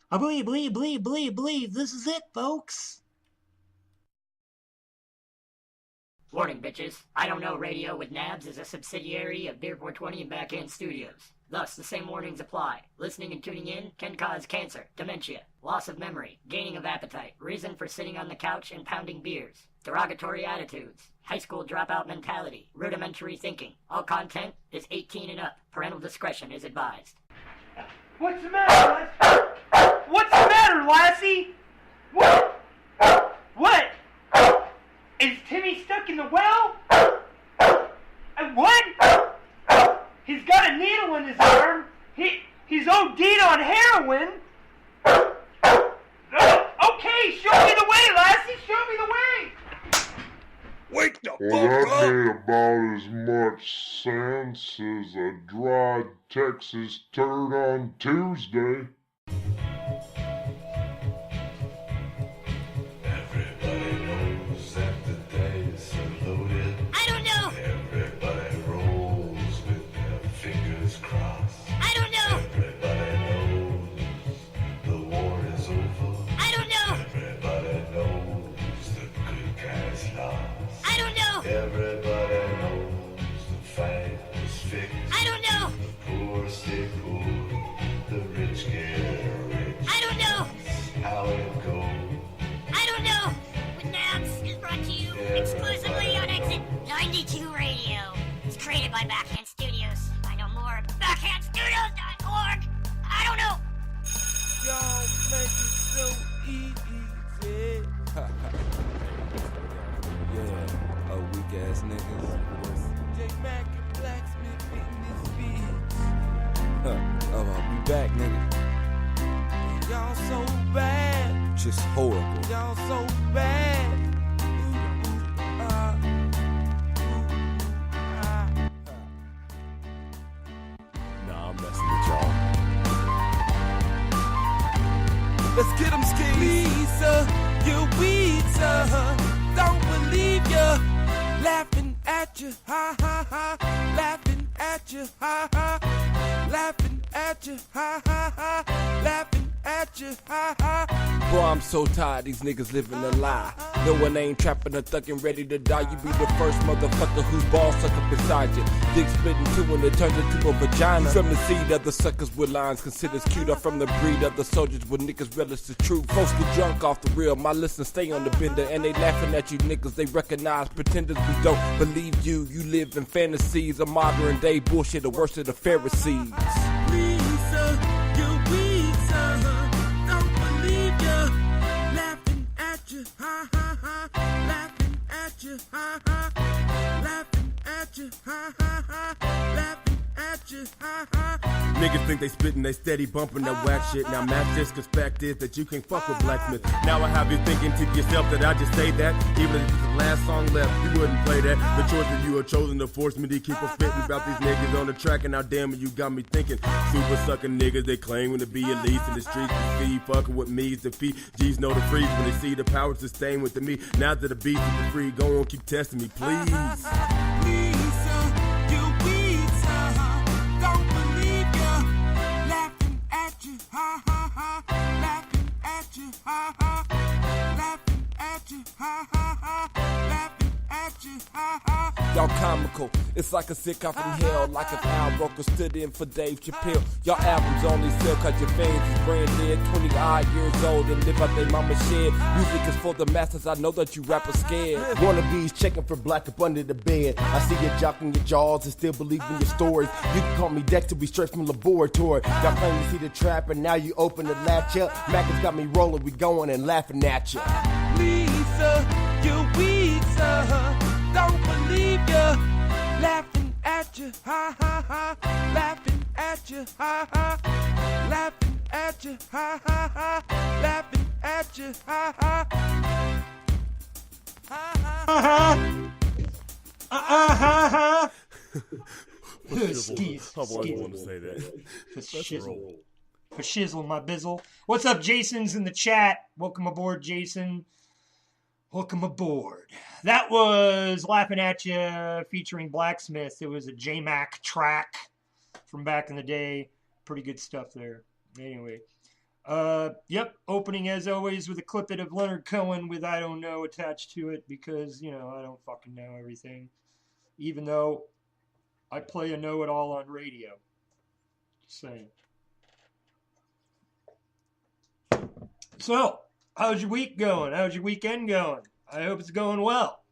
I believe this is it, folks. Warning, bitches. I Don't Know Radio with Nabs is a subsidiary of Beer 420 and Backhand Studios. Thus, the same warnings apply. Listening and tuning in can cause cancer, dementia, loss of memory, gaining of appetite, reason for sitting on the couch and pounding beers, derogatory attitudes, high school dropout mentality, rudimentary thinking. All content is 18 and up. Parental discretion is advised. What's the matter, Lassie? What's the matter, Lassie? What? What? Is Timmy stuck in the well? What? He's got a needle in his arm. He's OD'd on heroin. Okay, show me the way, Lassie. Show me the way. Wake the Well, fuck that up! made about as much sense as a dry Texas turd on Tuesday. Everybody knows that the dice are loaded. I don't know. Everybody rolls with their fingers crossed. I don't know. Everybody knows the war is over. I don't know. Everybody knows the good guys lost. I don't know. Everybody knows the fight is fixed. I don't know. The poor stay poor, the rich get rich. I don't know. How it goes. I don't know. With Nabs is brought to you exclusively on Exit 92 Radio. It's created by Backhand Studios. Find out more at backhandstudios.org. I don't know. Y'all make it so easy. Yeah, weak ass niggas. J Mac and Blacksmith beating his beats. Oh, I'll be back, nigga. Y'all so bad. Just horrible. Y'all so bad. Nah, I'm messing with y'all. Let's get 'em skis. Lisa, you weak, sir. Don't believe ya. Laughing at you, ha ha ha. Laughing at you, ha ha. Laughing at you, ha ha ha. Laughing at you, ha ha. Bro, I'm so tired, these niggas living a lie. No one ain't trapping or thugging, ready to die. You be the first motherfucker whose balls suck up beside you. Dick split in two and it turns into a vagina. You from the seed of the suckers with lines considered cute. Or from the breed of the soldiers with niggas relish the truth. Folks get drunk off the real, my listeners stay on the bender. And they laughing at you niggas, they recognize pretenders. We don't believe you, you live in fantasies. A modern day bullshit, the worst of the Pharisees. Lisa, you weak, sir. Don't believe ya. Laughing at you, ha ha ha. Laughing at you, ha ha. Laughing at you, ha ha ha. Laughing at you, ha ha. Niggas think they spittin', they steady bumpin' that whack shit. Now match this, cause fact is that you can't fuck with Blacksmith. Now I have you thinking to yourself that I just say that. Even if it's the last song left, you wouldn't play that. The choice of you have chosen to force me to keep on spittin' about these niggas on the track. And now damn it, you got me thinking. Super sucking niggas, they claiming to be elite in the streets. To see fucking with me is defeat. G's know the freeze when they see the power sustain with me. Now that the beat is free, go on, keep testing me, please. Lisa, you weak, sir. Don't believe ya. Laughing at you, ha ha ha. Laughing at you, ha ha. Laughing at you, ha ha ha. Laughing at you, ha ha. Y'all comical, it's like a sitcom from hell. Like if Al Roker stood in for Dave Chappelle. Y'all albums only sell cause your fans is brain dead. 20 odd years old and live out their mama's shed. Music is for the masses, I know that you rappers scared. Wannabes checking for black up under the bed. I see you jocking your jaws and still believe in your stories. You can call me Dexter, we straight from laboratory. Y'all claim to see the trap and now you open the latch up. Mac has got me rolling, we going and laughing at you. Lisa, you weak, sir. Don't believe ya. Laughing at you, ha ha ha. Laughing at you, ha ha. Laughing at you, ha ha ha. Laughing at you, ha ha. Skis. I've always wanted to say that. For shizzle. For shizzle, my bizzle. What's up, Jason's in the chat. Welcome aboard, Jason. Welcome aboard. That was Laughing At You featuring Blacksmith. It was a J-Mac track from back in the day. Pretty good stuff there. Anyway. Yep, opening as always with a clippet of Leonard Cohen with I Don't Know attached to it because, you know, I don't fucking know everything. Even though I play a know-it-all on radio. Just saying. So, how's your week going? How's your weekend going? I hope it's going well.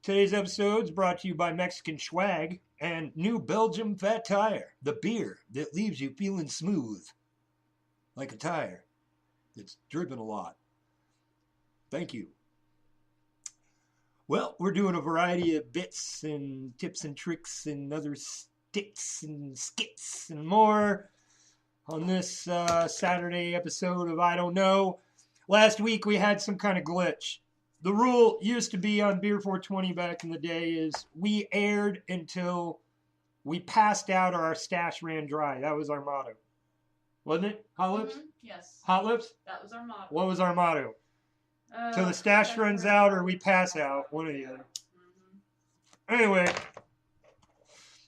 Today's episode is brought to you by Mexican Schwag and New Belgium Fat Tire, the beer that leaves you feeling smooth. Like a tire that's driven a lot. Thank you. Well, we're doing a variety of bits and tips and tricks and other sticks and skits and more on this Saturday episode of I Don't Know. Last week we had some kind of glitch. The rule used to be on Beer 420 back in the day is we aired until we passed out or our stash ran dry. That was our motto. Wasn't it? Hot Lips? Mm-hmm. Yes. Hot Lips? That was our motto. What was our motto? Till the stash runs out or we pass out. One or the other. Mm-hmm. Anyway,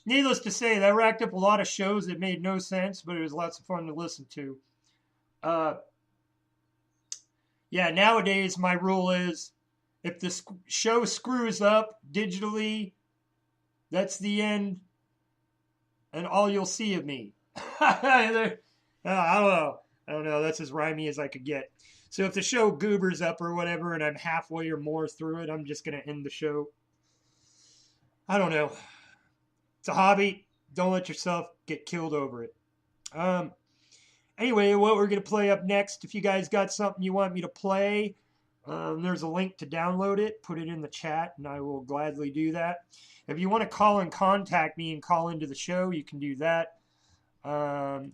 needless to say, that racked up a lot of shows that made no sense, but it was lots of fun to listen to. Yeah, nowadays my rule is if the show screws up digitally, that's the end and all you'll see of me. I don't know. That's as rhymey as I could get. So if the show goobers up or whatever and I'm halfway or more through it, I'm just going to end the show. I don't know. It's a hobby. Don't let yourself get killed over it. Anyway, what we're going to play up next, if you guys got something you want me to play, there's a link to download it. Put it in the chat, and I will gladly do that. If you want to call and contact me and call into the show, you can do that. I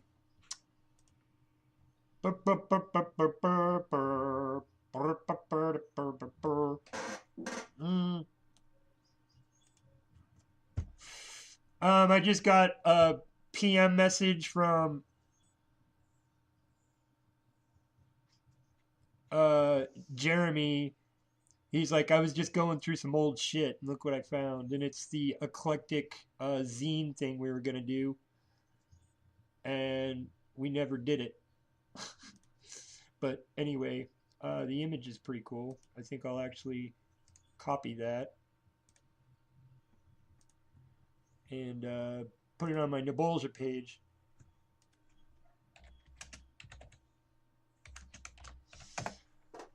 just got a PM message from Jeremy. He's like, I was just going through some old shit. Look what I found. And it's the eclectic zine thing we were going to do. And we never did it. But anyway, the image is pretty cool. I think I'll actually copy that. And put it on my Nabolja page.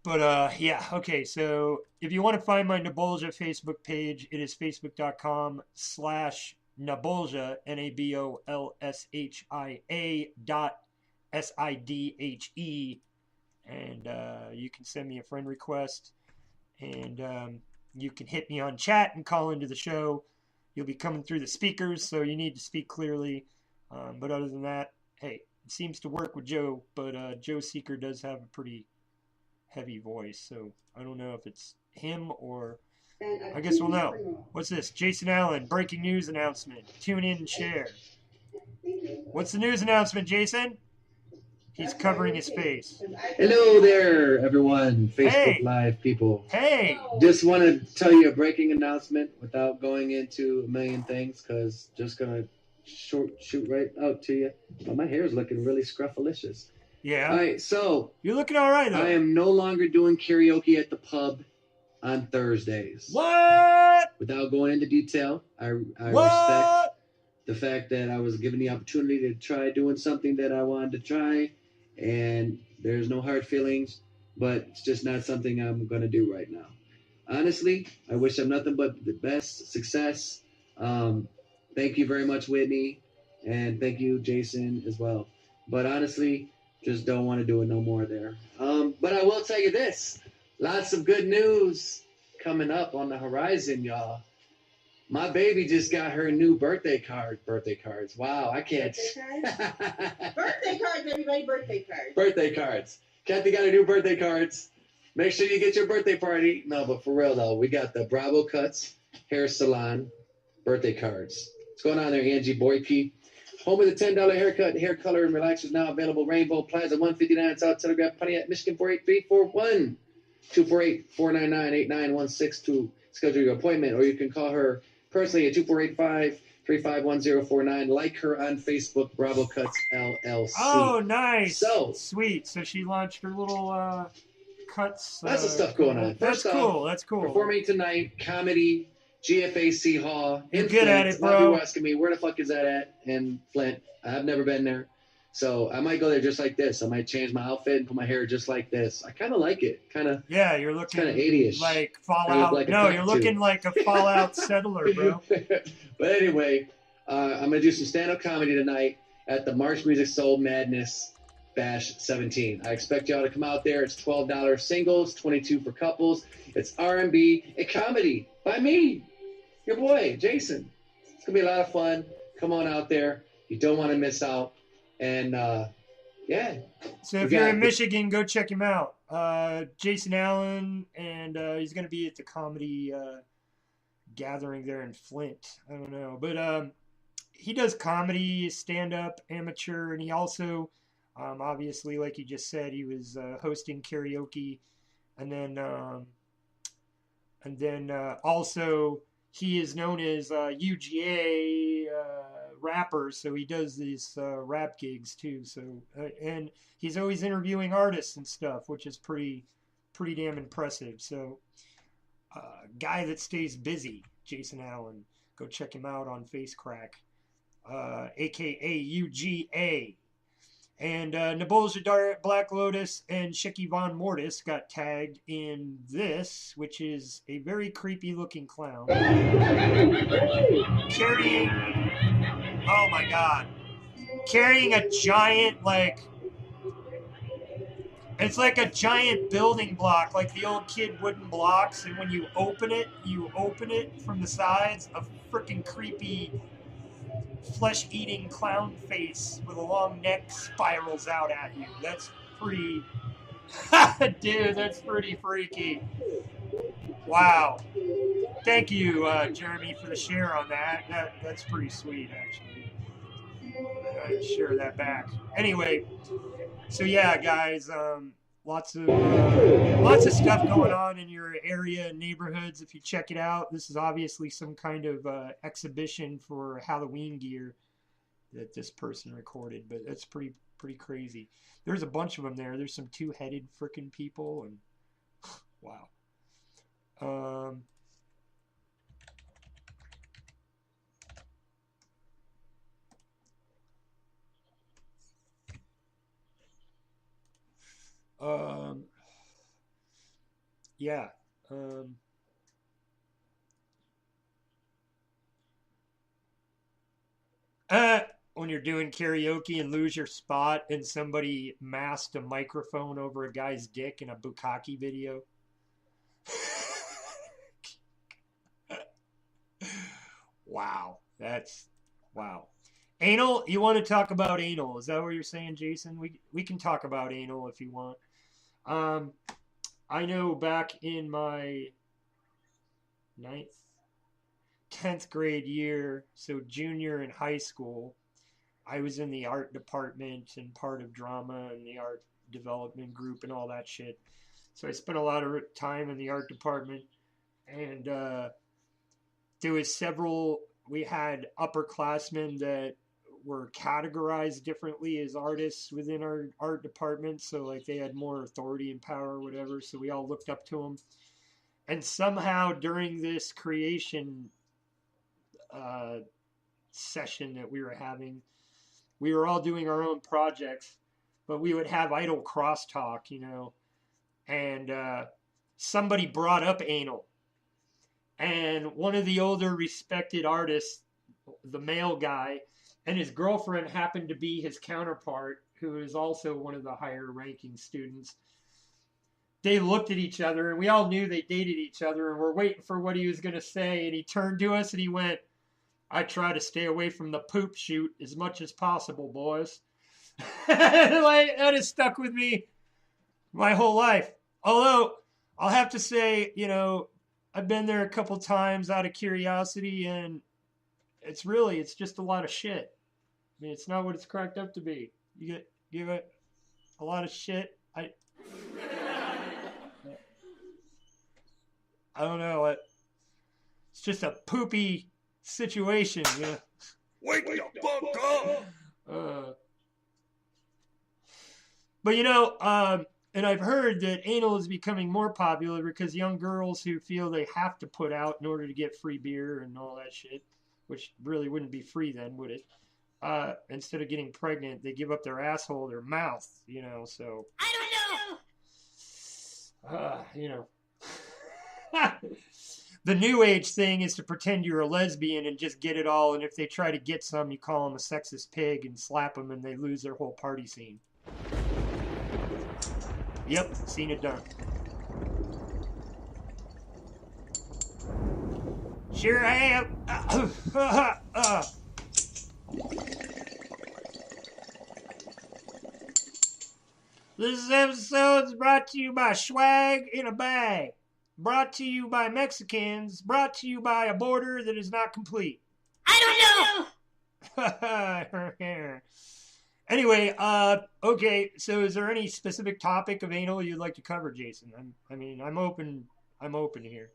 But yeah, okay, so if you want to find my Nabolja Facebook page, it is facebook.com/Nabolja, NABOLSHIA.SIDHE. And you can send me a friend request. And you can hit me on chat and call into the show. You'll be coming through the speakers, so you need to speak clearly. But other than that, hey, it seems to work with Joe. But Joe Seeker does have a pretty heavy voice, so I don't know if it's him or I guess we'll know. What's this? Jason Allen, breaking news announcement. Tune in and share. What's the news announcement, Jason? He's covering his face. Hello there, everyone. Facebook Live people. Hey! Just want to tell you a breaking announcement without going into a million things, because just going to shoot right out to you. Well, my hair is looking really scruffalicious. Yeah. All right, so you're looking all right, though. I am no longer doing karaoke at the pub on Thursdays. What? Without going into detail, I respect the fact that I was given the opportunity to try doing something that I wanted to try, and there's no hard feelings, but it's just not something I'm going to do right now. Honestly, I wish them nothing but the best success. Thank you very much, Whitney, and thank you, Jason, as well. But honestly, just don't want to do it no more there. But I will tell you this. Lots of good news coming up on the horizon, y'all. My baby just got her new birthday cards. Wow, I can't. Birthday cards, everybody, birthday cards. Birthday cards. Kathy got her new birthday cards. Make sure you get your birthday party. No, but for real, though, we got the Bravo Cuts Hair Salon birthday cards. What's going on there, Angie Boyke? Home of the $10 haircut, hair color, and relaxers now available. Rainbow Plaza, 159 South Telegraph, Pontiac, Michigan, 48341. 248-499-8916 to schedule your appointment. Or you can call her personally at 351049. Like her on Facebook, Bravo Cuts LLC. Oh, nice. So sweet. So she launched her little cuts. Lots of stuff going on. That's cool. That's cool. Performing tonight, comedy, GFAC Hall. You're good at it, bro. A lot of people bro. asking me, where the fuck is that at? In Flint. I've never been there. So I might go there just like this. I might change my outfit and put my hair just like this. I kind of like it. Yeah, you're looking kind of 80ish. Like Fallout. Like no, you're looking like a Fallout settler, bro. But anyway, I'm going to do some stand-up comedy tonight at the March Music Soul Madness Bash 17. I expect y'all to come out there. It's $12 singles, $22 for couples. It's R&B and comedy by me, your boy, Jason. It's going to be a lot of fun. Come on out there. You don't want to miss out. And, yeah. So if you're in Michigan, go check him out. Jason Allen, and he's going to be at the comedy gathering there in Flint. I don't know. But he does comedy, stand-up, amateur, and he also, obviously, like you just said, he was hosting karaoke. And then also he is known as UGA rapper, so he does these rap gigs too. So and he's always interviewing artists and stuff, which is pretty damn impressive. So guy that stays busy, Jason Allen. Go check him out on FaceCrack, aka UGA. And Nebulja Black Lotus and Shicky Von Mortis got tagged in this, which is a very creepy looking clown carrying, oh my god, carrying a giant, like, it's like a giant building block, like the old kid wooden blocks, and when you open it from the sides, a freaking creepy flesh-eating clown face with a long neck spirals out at you. That's pretty... Dude, that's pretty freaky. Wow. Thank you, Jeremy, for the share on that. That's pretty sweet, actually. I'd share that back. Anyway, so yeah, guys, lots of stuff going on in your area and neighborhoods. If you check it out, this is obviously some kind of exhibition for Halloween gear that this person recorded, but that's pretty crazy. There's a bunch of them there. There's some two-headed freaking people, and wow. Yeah. When you're doing karaoke and lose your spot and somebody masked a microphone over a guy's dick in a bukkake video. Wow. Wow. Anal? You want to talk about anal? Is that what you're saying, Jason? We can talk about anal if you want. I know back in my 10th grade year, so junior in high school, I was in the art department and part of drama and the art development group and all that shit. So I spent a lot of time in the art department, and there was we had upperclassmen that were categorized differently as artists within our art department. So like they had more authority and power or whatever. So we all looked up to them. And somehow during this creation session that we were having, we were all doing our own projects, but we would have idle crosstalk, and somebody brought up anal. And one of the older respected artists, the male guy, and his girlfriend happened to be his counterpart, who is also one of the higher ranking students. They looked at each other, and we all knew they dated each other, and we're waiting for what he was going to say. And he turned to us and he went, "I try to stay away from the poop shoot as much as possible, boys." Like, that has stuck with me my whole life. Although, I'll have to say, I've been there a couple times out of curiosity, and it's just a lot of shit. I mean, it's not what it's cracked up to be. You give it a lot of shit. I don't know. It's just a poopy situation, Wake the fuck up! But and I've heard that anal is becoming more popular because young girls who feel they have to put out in order to get free beer and all that shit, which really wouldn't be free then, would it? Instead of getting pregnant, they give up their asshole, their mouth, so. I don't know. The new age thing is to pretend you're a lesbian and just get it all, and if they try to get some, you call them a sexist pig and slap them and they lose their whole party scene. Yep, seen it done. Sure I have. This episode is brought to you by Swag in a Bag. Brought to you by Mexicans. Brought to you by a border that is not complete. I don't know. Anyway, okay, so is there any specific topic of anal you'd like to cover, Jason? I'm open here.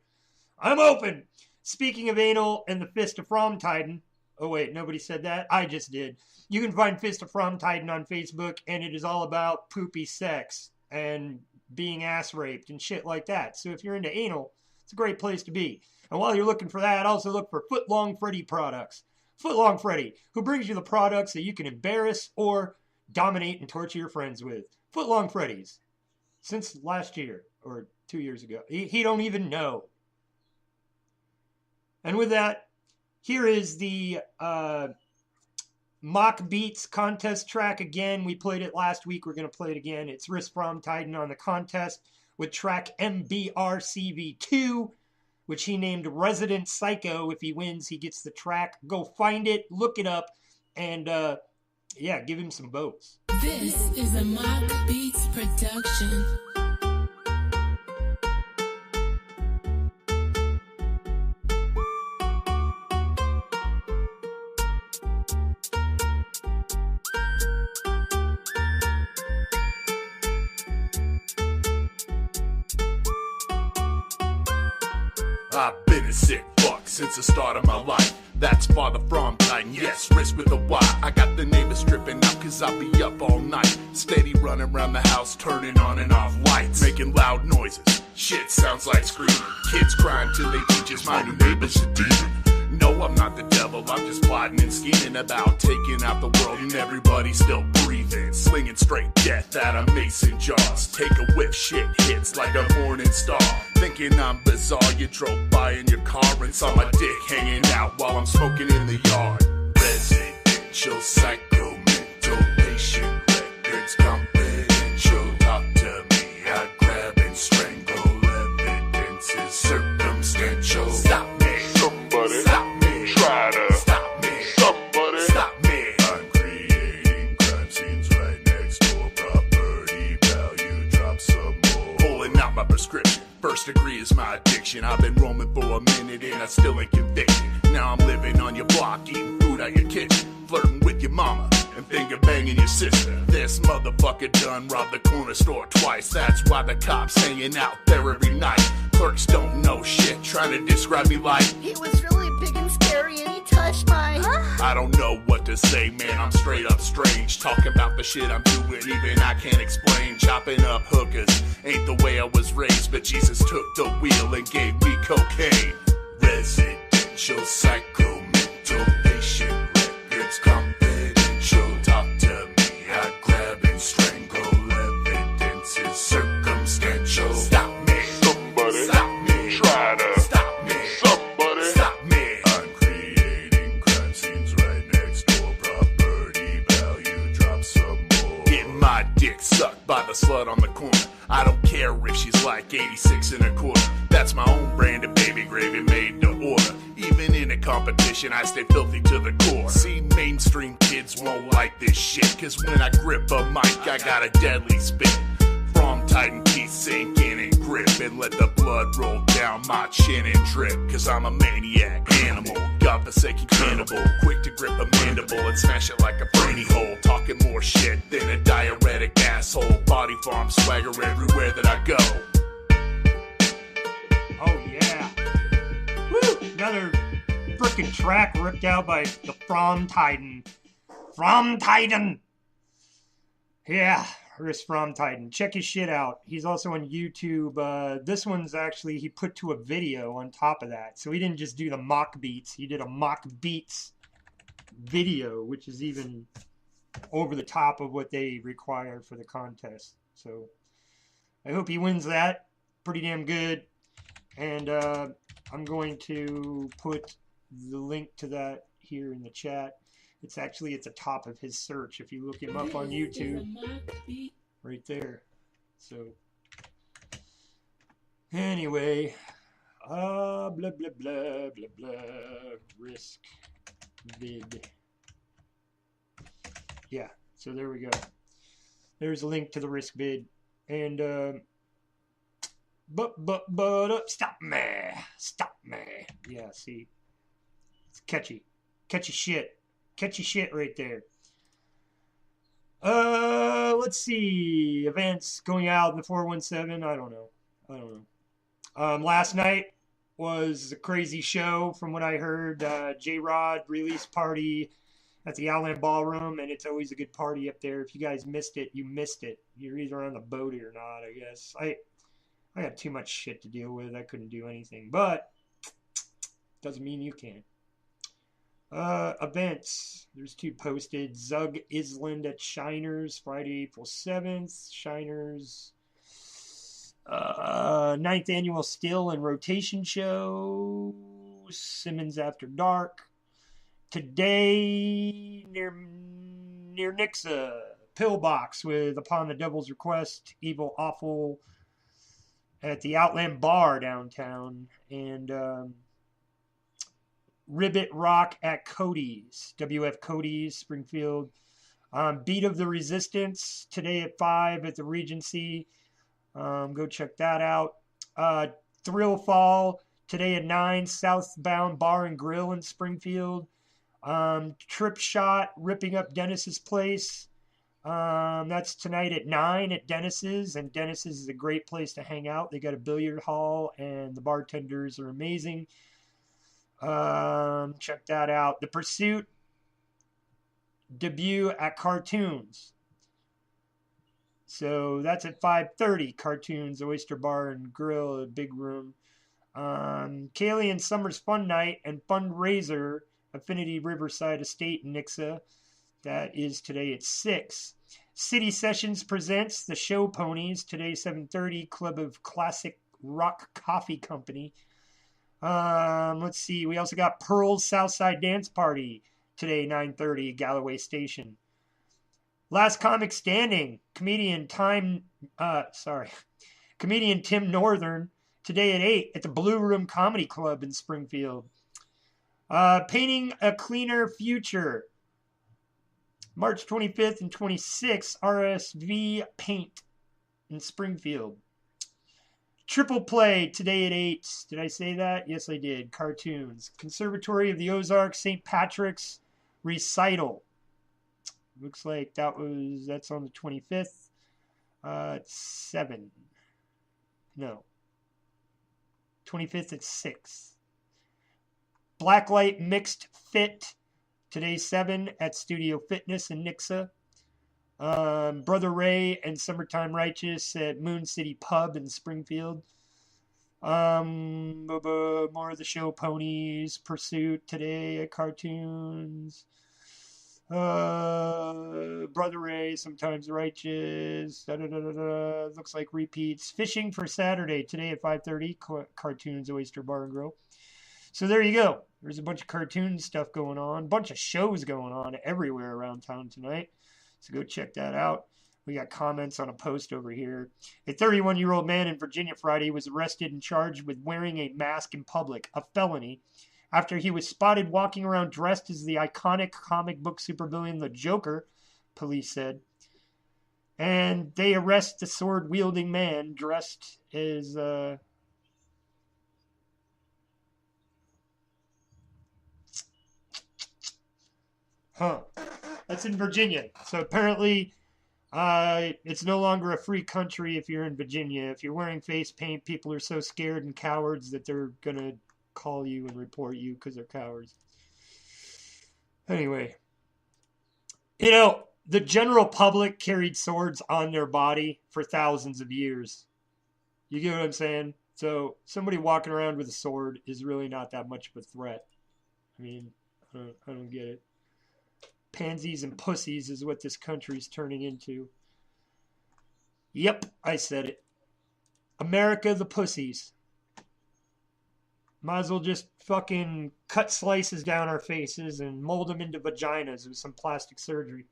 I'm open! Speaking of anal and the Fist of Fromtiden, oh wait, nobody said that? I just did. You can find Fist of Fromtiden on Facebook, and it is all about poopy sex and being ass raped and shit like that. So if you're into anal, it's a great place to be. And while you're looking for that, also look for Footlong Freddy products. Footlong Freddy, who brings you the products that you can embarrass or dominate and torture your friends with. Footlong Freddy's. Since last year, or 2 years ago. He don't even know. And with that, here is the Mock Beats contest track again. We played it last week. We're going to play it again. It's Risk Fromtiden on the contest with track MBRCV2, which he named Resident Psycho. If he wins, he gets the track. Go find it, look it up, and give him some votes. This is a Mock Beats production. I've been a sick fuck since the start of my life. That's Father Fromtiden, yes, Risk with a Y. I got the neighbors stripping out cause I'll be up all night. Steady running around the house, turning on and off lights. Making loud noises, shit sounds like screaming. Kids crying till they teachers, my new neighbor's a demon. No, I'm not the devil, I'm just plotting and scheming about taking out the world and everybody still breathing. Slinging straight death out of mason jars. Take a whiff, shit hits like a morning star. Thinking I'm bizarre, you drove by in your car and saw my dick hanging out while I'm smoking in the yard. Residential psycho, mental patient, records confidential. Talk to me, I grab and strangle. Evidence is circumstantial. Stop me, somebody. Stop me, try to stop me. Somebody, stop me. I'm creating crime scenes right next door. Property value, drop some more. Pulling out my prescription. First degree is my addiction. I've been roaming for a minute and I still ain't convicted. Now I'm living on your block, eating food out your kitchen, flirting with your mama and finger banging your sister. This motherfucker done robbed the corner store twice. That's why the cops hanging out there every night. Clerks don't know shit, trying to describe me like he was really big and scary and he touched my I don't know what to say, man, I'm straight up strange. Talking about the shit I'm doing, even I can't explain. Chopping up hookers ain't the way I was raised, but Jesus took the wheel and gave me cocaine. Residential psycho, mental patient, records confidential. Talk to me, I grab and strangle. Evidence is circumstantial. Stop me, somebody. Stop me, try to stop me. Somebody, stop me. I'm creating crime scenes right next door. Property value, drop some more. Getting my dick sucked by the slut on the corner. I don't care if she's like 86 and a quarter. That's my own brand of baby gravy made to order. Even in a competition, I stay filthy to the core. See, mainstream kids won't like this shit, cause when I grip a mic, I got a deadly spit. Fromtiden teeth sink in and grip, and let the blood roll down my chin and drip. Cause I'm a maniac, animal, godforsaken cannibal. Quick to grip a mandible and smash it like a brainy hole. Talking more shit than a diuretic asshole. Body farm swagger everywhere that I go. Oh yeah. Woo! Another frickin' track ripped out by the From Titan. From Titan! Yeah, Chris From Titan. Check his shit out. He's also on YouTube. This one's actually, he put to a video on top of that. So he didn't just do the mock beats. He did a mock beats video, which is even over the top of what they require for the contest. So I hope he wins that. Pretty damn good. And I'm going to put the link to that here in the chat. It's actually at the top of his search if you look him up on YouTube. Right there. So anyway, blah blah blah blah blah. Risk vid. Yeah, so there we go. There's a link to the risk bid. And stop me. Yeah, see, it's catchy shit right there. Let's see, events going out in the 417. I don't know. Last night was a crazy show from what I heard. J-Rod release party at the Outland Ballroom, and it's always a good party up there. If you guys missed it, you missed it. You're either on the boat or not, I guess. I had too much shit to deal with. I couldn't do anything, but doesn't mean you can't. Events. There's 2 posted. Zug Island at Shiners, Friday, April 7th. Shiners. 9th Annual Still and Rotation Show. Simmons After Dark. Today, near Nixa. Pillbox with Upon the Devil's Request, Evil Awful at the Outland Bar downtown. And Ribbit Rock at Cody's, WF Cody's, Springfield. Beat of the Resistance today at 5 at the Regency. Go check that out. Thrill Fall today at 9, Southbound Bar and Grill in Springfield. Trip Shot ripping up Dennis's place. That's tonight at 9 at Dennis's, and Dennis's is a great place to hang out. They got a billiard hall, and the bartenders are amazing. Check that out. The Pursuit debut at Cartoons. So that's at 5:30. Cartoons, Oyster Bar and Grill, a big room. Kaylee and Summer's Fun Night and Fundraiser, Affinity Riverside Estate in Nixa. That is today at 6. City Sessions presents the Show Ponies, today 7:30, Club of Classic Rock Coffee Company. Let's see, we also got Pearl's Southside Dance Party, today 9:30, Galloway Station. Last Comic Standing, comedian Tim Northern, today at 8 at the Blue Room Comedy Club in Springfield. Painting a Cleaner Future, March 25th and 26th, RSV Paint in Springfield. Triple Play today at 8. Did I say that? Yes, I did. Cartoons. Conservatory of the Ozarks, St. Patrick's Recital. Looks like that's on the 25th. 7. No. 25th at 6. Blacklight Mixed Fit. Today 7 at Studio Fitness in Nixa. Brother Ray and Summertime Righteous at Moon City Pub in Springfield. More of the Show Ponies. Pursuit today at Cartoons. Brother Ray, Sometimes Righteous. Looks like repeats. Fishing for Saturday today at 5:30. Cartoons, Oyster Bar and Grill. So there you go. There's a bunch of cartoon stuff going on. A bunch of shows going on everywhere around town tonight. So go check that out. We got comments on a post over here. A 31-year-old man in Virginia Friday was arrested and charged with wearing a mask in public, a felony, after he was spotted walking around dressed as the iconic comic book supervillain the Joker, police said. And they arrest the sword-wielding man dressed as... That's in Virginia. So apparently it's no longer a free country if you're in Virginia. If you're wearing face paint, people are so scared and cowards that they're going to call you and report you because they're cowards. Anyway, you know, the general public carried swords on their body for thousands of years. You get what I'm saying? So somebody walking around with a sword is really not that much of a threat. I mean, I don't get it. Pansies and pussies is what this country's turning into. Yep, I said it. America the pussies. Might as well just fucking cut slices down our faces and mold them into vaginas with some plastic surgery.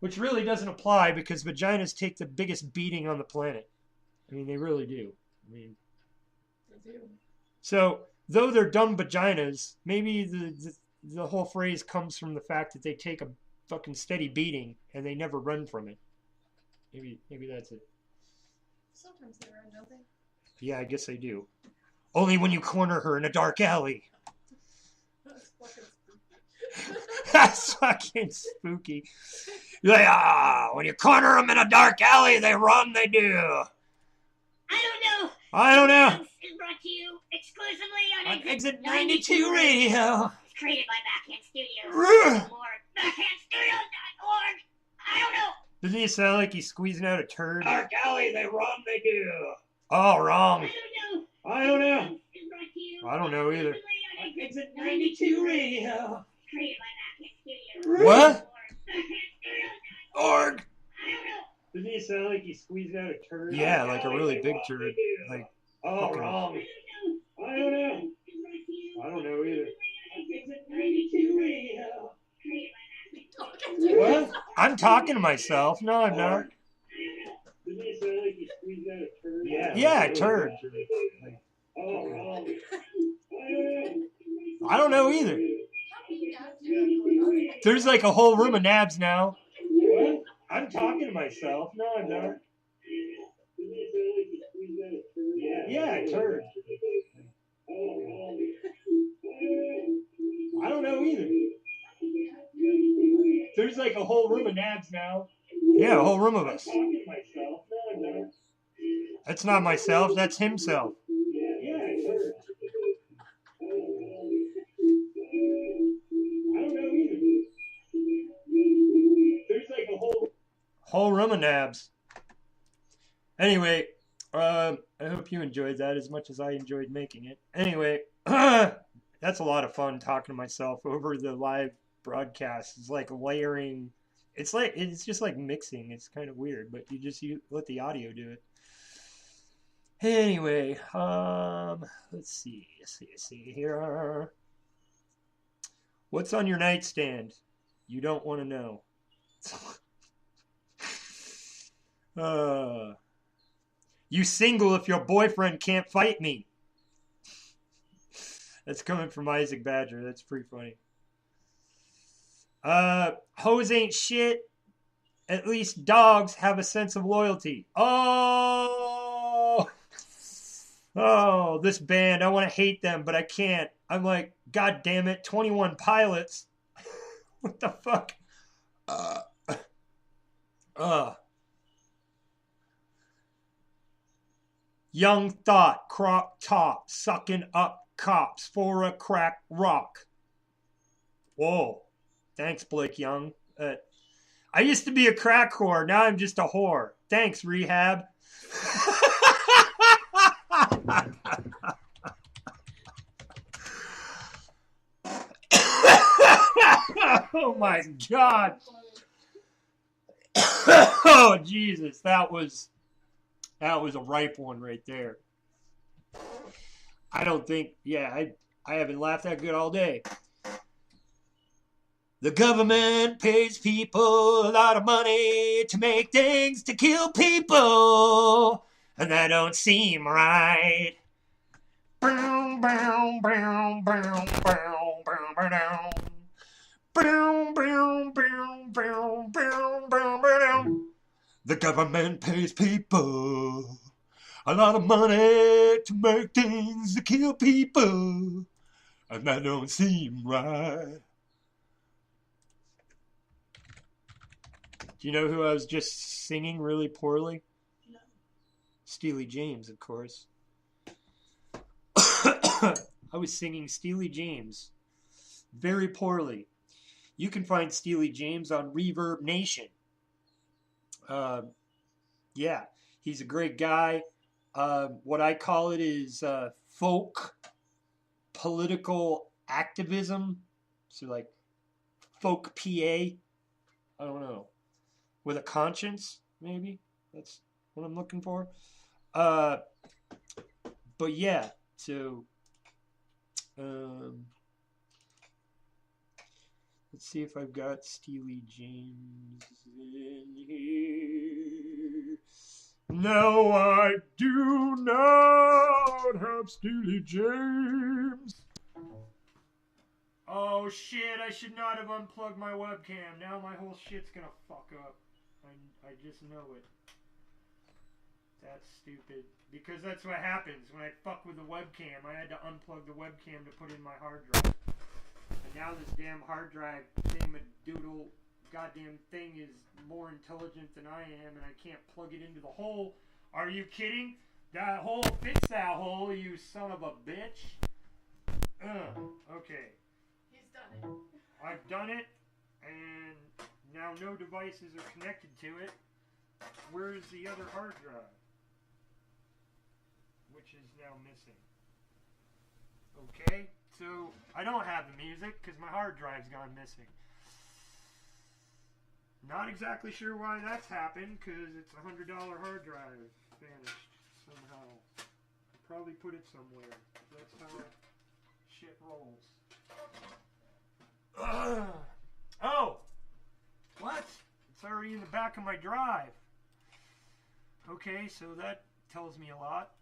Which really doesn't apply because vaginas take the biggest beating on the planet. I mean, they really do. I mean, They do. so though they're dumb vaginas, maybe the whole phrase comes from the fact that they take a fucking steady beating and they never run from it. Maybe that's it. Sometimes they run, don't they? Yeah, I guess they do. Only when you corner her in a dark alley. That's fucking spooky. That's fucking spooky. You're like, when you corner them in a dark alley, they run, they do. I don't know. Know. Is brought to you exclusively on Exit 92 Radio. It's created by Backhand Studios. Ugh. More backhandstudios.org. I don't know. Doesn't he sound like he's squeezing out a turd? Dark alley, they run, they do. Oh, wrong. I don't know. I don't know either. Exit 92 Radio. Created by Backhand Studios. What? Org. Doesn't he sound like he's squeezing out a turd? Yeah, like a really big turd. Like, fucking... wrong. I don't know. I don't know either. Exit 92 Radio. What? I'm talking to myself. No, I'm not. Yeah, a turd. I don't know either. There's like a whole room of nabs now. What? I'm talking to myself. No, I'm not. Yeah, a turd. I don't know either. There's like a whole room of nabs now. Yeah, a whole room of us. That's not myself, that's himself. There's like a whole room of nabs. Anyway, I hope you enjoyed that as much as I enjoyed making it. Anyway, that's a lot of fun talking to myself over the live broadcast. It's like layering. It's just like mixing. It's kind of weird, but you let the audio do it. Anyway, let's see here. What's on your nightstand? You don't want to know. You single if your boyfriend can't fight me. That's coming from Isaac Badger. That's pretty funny. Hoes ain't shit. At least dogs have a sense of loyalty. Oh, this band. I want to hate them, but I can't. I'm like, God damn it, 21 Pilots. What the fuck? Young Thought, crop top, sucking up cops for a crack rock. Whoa. Thanks, Blake Young. I used to be a crack whore. Now I'm just a whore. Thanks, Rehab. Oh, my God. Oh, Jesus. That was a ripe one right there. I don't think, I haven't laughed that good all day. The government pays people a lot of money to make things to kill people, and that don't seem right. Boom, boom, boom, boom, boom, boom, boom. Boom, boom, boom, boom, boom, boom, boom. The government pays people a lot of money to make things to kill people, and that don't seem right. Do you know who I was just singing really poorly? No. Steely James, of course. I was singing Steely James very poorly. You can find Steely James on Reverb Nation. Yeah, he's a great guy. What I call it is folk political activism. So like folk PA. I don't know. With a conscience, maybe? That's what I'm looking for. But yeah, so let's see if I've got Steely James in here. No, I do not have Steely James. Oh shit, I should not have unplugged my webcam. Now my whole shit's gonna fuck up. I just know it. That's stupid. Because that's what happens when I fuck with the webcam. I had to unplug the webcam to put in my hard drive. And now this damn hard drive doodle goddamn thing is more intelligent than I am, and I can't plug it into the hole. Are you kidding? That hole fits that hole, you son of a bitch. Okay. He's done it. I've done it, and now no devices are connected to it. Where's the other hard drive? Which is now missing. Okay, so I don't have the music because my hard drive's gone missing. Not exactly sure why that's happened because it's a $100 hard drive vanished somehow. I probably put it somewhere. That's how shit rolls. Oh! What? It's already in the back of my drive. Okay, so that tells me a lot.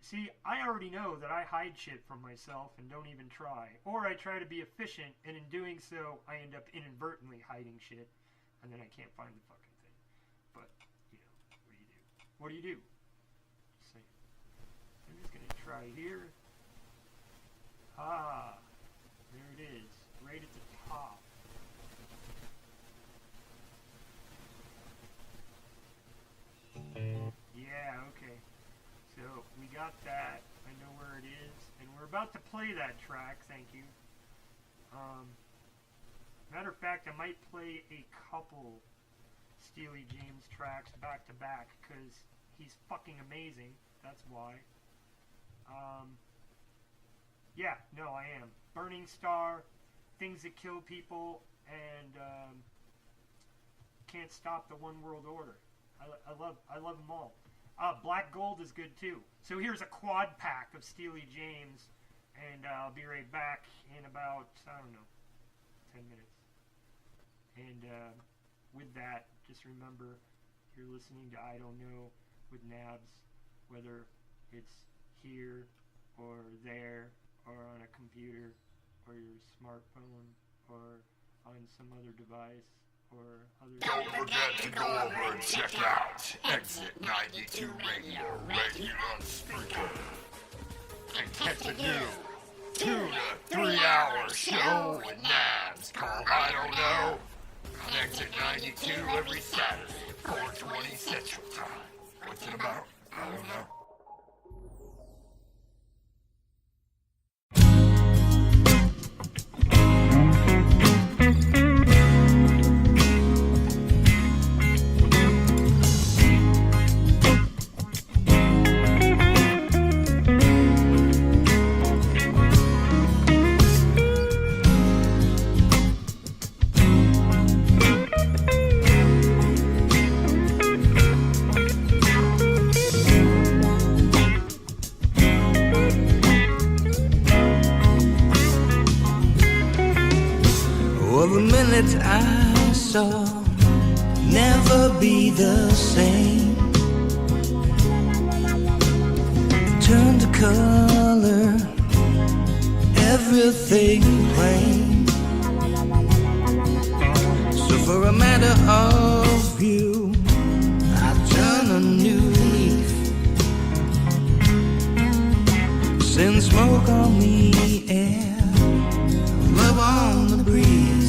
See, I already know that I hide shit from myself and don't even try. Or I try to be efficient, and in doing so, I end up inadvertently hiding shit, and then I can't find the fucking thing. But, you know, what do you do? Just saying. I'm just gonna try here. Ah, there it is, right at the top. Yeah, okay. So, we got that. I know where it is. And we're about to play that track, thank you. Matter of fact, I might play a couple Steely James tracks back to back, because he's fucking amazing. That's why. Yeah, no, I am. Burning Star, Things That Kill People, and Can't Stop the One World Order. I love them all. Black Gold is good too. So here's a quad pack of Steely James, and I'll be right back in about, I don't know, 10 minutes. And with that, just remember, you're listening to I Don't Know with Nabs, whether it's here or there or on a computer or your smartphone or on some other device. Don't forget to go over and check out Exit 92 Radio right here on Spreaker. And catch a new 2 to 3 hour show with Nabs called I Don't Know on Exit 92 every Saturday, 4:20 Central Time. What's it about? I don't know. I saw never be the same. Turn to color, everything plain. So for a matter of view, I turn a new leaf. Send smoke on the air, love on the breeze.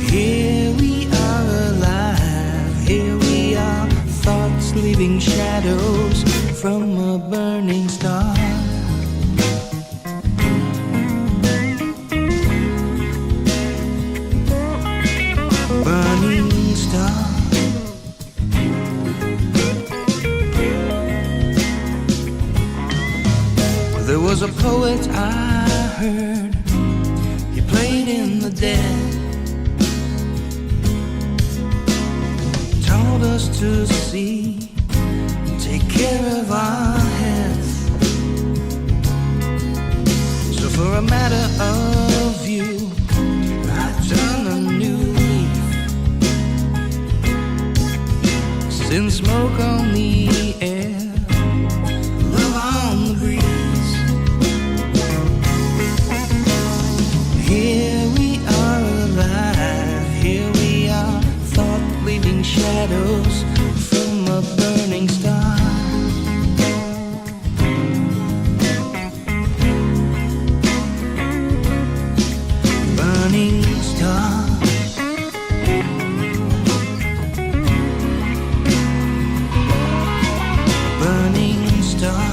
Here we are alive, here we are, thoughts leaving shadows, from a burning star. Burning star. There was a poet I heard, he played in the dead, taught us to see, take care of our heads. So for a matter of you, I turn a new leaf. Send smoke on the air, love on the breeze. Here we are alive, here we are, thought leaving shadows from a burning star. Burning star. Burning star.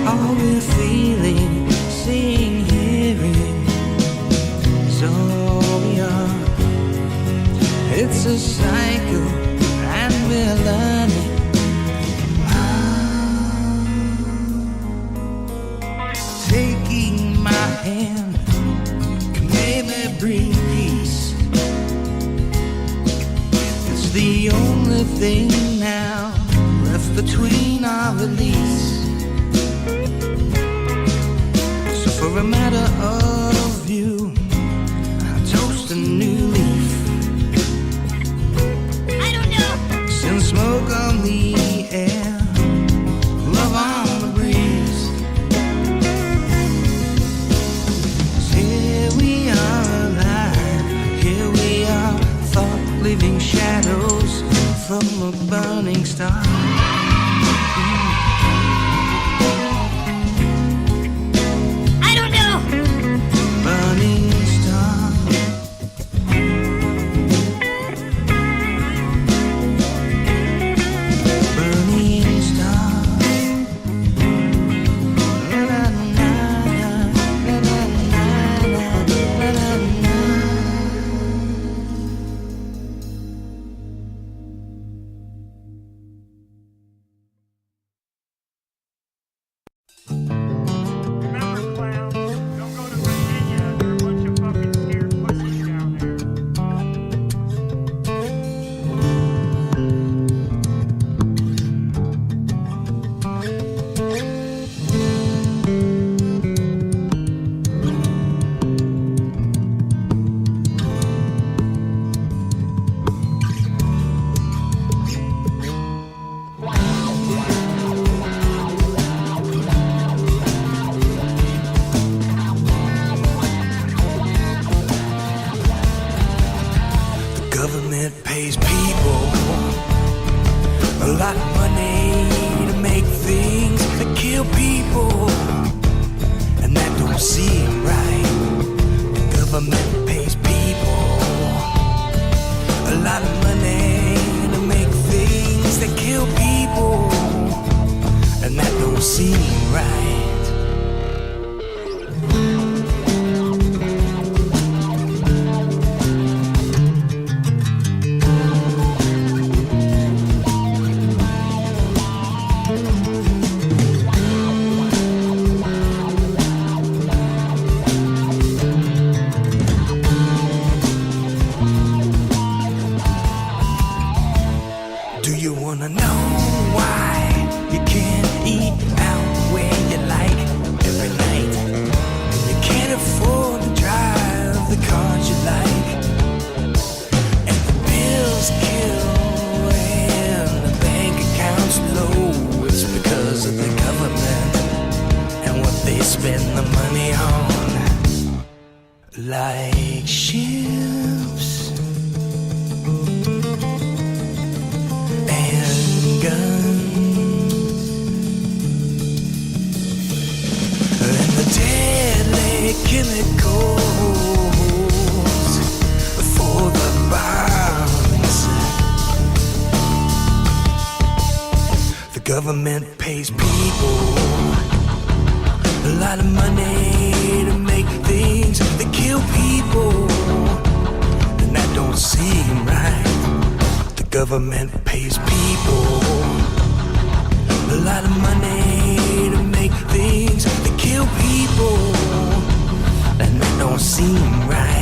All we're feeling, seeing, hearing is all we are. It's a cycle and we're learning how. Taking my hand can maybe bring peace. It's the only thing now left between our release. So for a matter of you, I toast a new leaf. I don't know. Send smoke on the air, love on the breeze. 'Cause here we are alive, here we are, thought leaving shadows from a burning star. I don't know. Burning star. Burning star. La la la la, la la la la, la la la. Remember, clowns, don't go to Virginia. There are a bunch of fucking scared pussies down there. The government pays people a lot of money to make things that kill people, and that don't seem right. The government pays people a lot of money to make things that kill people, and that don't seem right. like ships and guns, and the deadly chemicals for the bombs. The government pays people a lot of money to make things that kill people, and that don't seem right. The government pays people a lot of money to make things that kill people, and that don't seem right.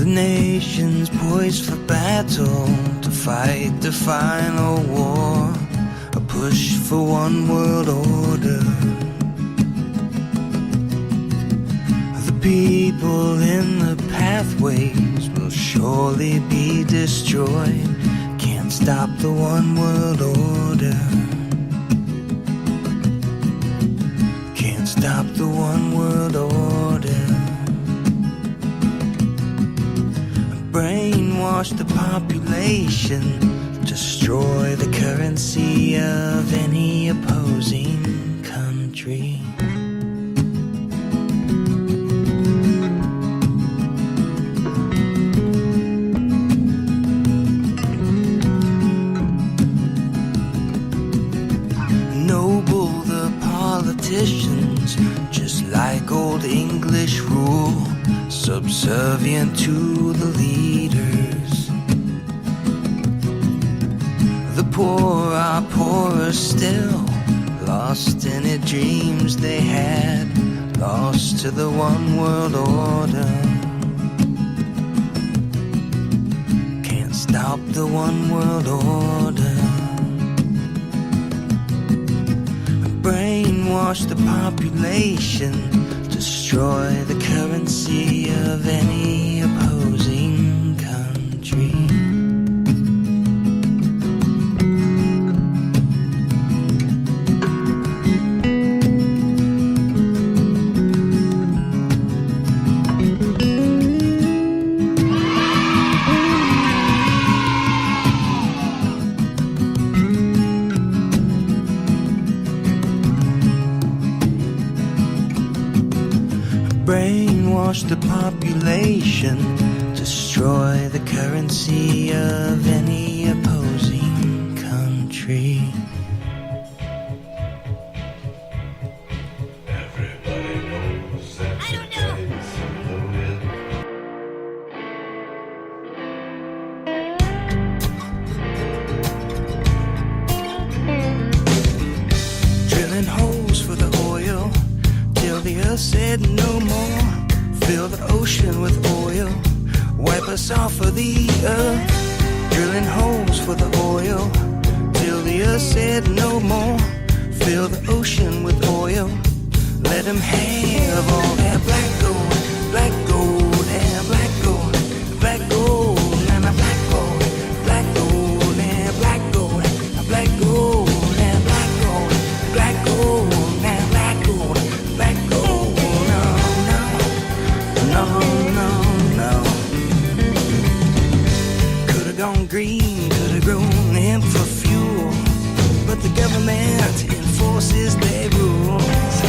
Nations poised for battle to fight the final war, a push for one world order. The people in the pathways will surely be destroyed. Can't stop the one world order. Can't stop the one world order. Brainwash the population, destroy the currency of any opposing country. Noble the politicians, just like old English rule, subservient to the leaders. The poor are poorer still, lost in the dreams they had, lost to the one world order. Can't stop the one world order. Brainwash the population, destroy the currency of any opposing country. Brainwash the population, destroy the currency of any opposing country. Everybody knows that the dice are loaded. said no more. Fill the ocean with oil, wipe us off of the earth, drilling holes for the oil, till the earth said no more. Fill the ocean with oil, let them have all that black gold, black gold, and black gold, black gold, and a black gold, black gold, and black gold, black gold, and black gold, black gold, and black gold, black gold. No, no, no, no, no. Could've gone green, could've grown hemp for fuel, but the government enforces their rules.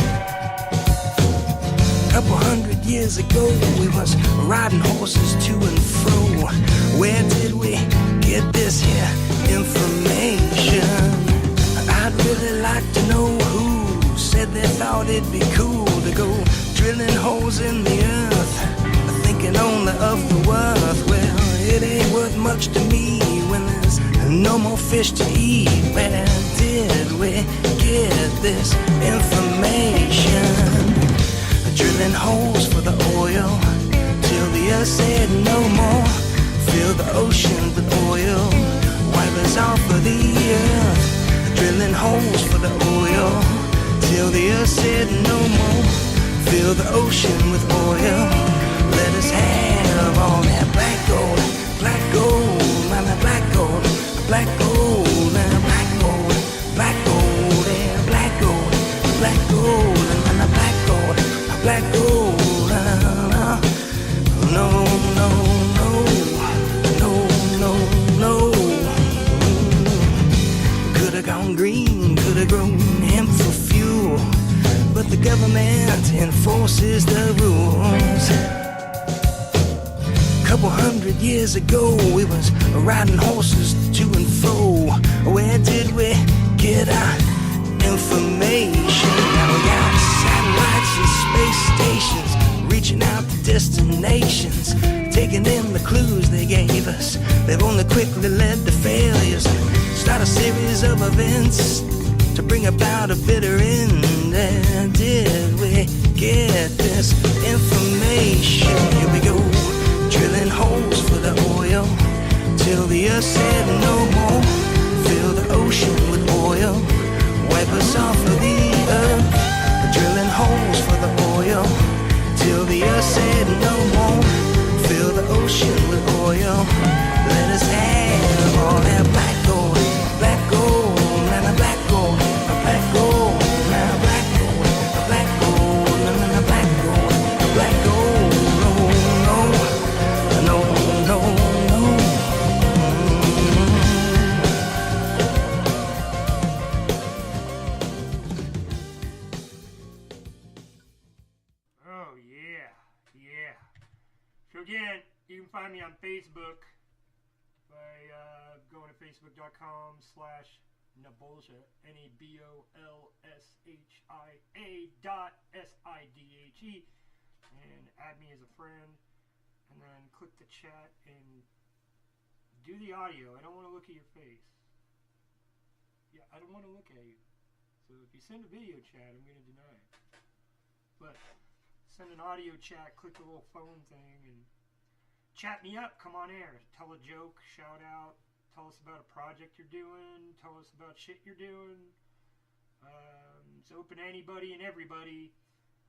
Couple 100 years ago, we was riding horses to and fro. Where did we get this here information? I'd really like to know who said they thought it'd be cool to go drilling holes in the earth, thinking only of the worth. Well, it ain't worth much to me when there's no more fish to eat. Where did we get this information? Drilling holes for the oil, till the earth said no more. Fill the ocean with oil, wipe us off of the earth. Drilling holes for the oil, till the earth said no more. Fill the ocean with oil, let us have all that black gold, and the black gold, black gold, and the black gold, black gold, and black gold, black gold, and the black gold, black gold. No, no, no, no, no, no. Could've gone green, could've grown hemp for fuel, but the government enforces the rules. Couple 100 years ago, we was riding horses to and fro. Where did we get our information? Now we got satellites and space stations, reaching out to destinations, taking in the clues they gave us. They've only quickly led to failures, start a series of events to bring about a bitter end. And did we get this information? Here we go, drilling holes for the oil, till the earth said no more. Fill the ocean with oil, wipe us off of the earth. Drilling holes for the oil, till the earth said no more. Fill the ocean with oil, let us have all that black gold, and a black gold, a black gold, and a black gold, a black gold, and a black gold, a black gold. No, no, no, no, no. Oh, yeah, yeah. So again, you can find me on Facebook by going to facebook.com/Nabolsha, NABOLSHIA.SIDHE, and add me as a friend, and then click the chat and do the audio. I don't want to look at your face. Yeah, I don't want to look at you. So if you send a video chat, I'm going to deny it. But send an audio chat, click the little phone thing, and chat me up. Come on air. Tell a joke, shout out, tell us about a project you're doing, tell us about shit you're doing. It's open to anybody and everybody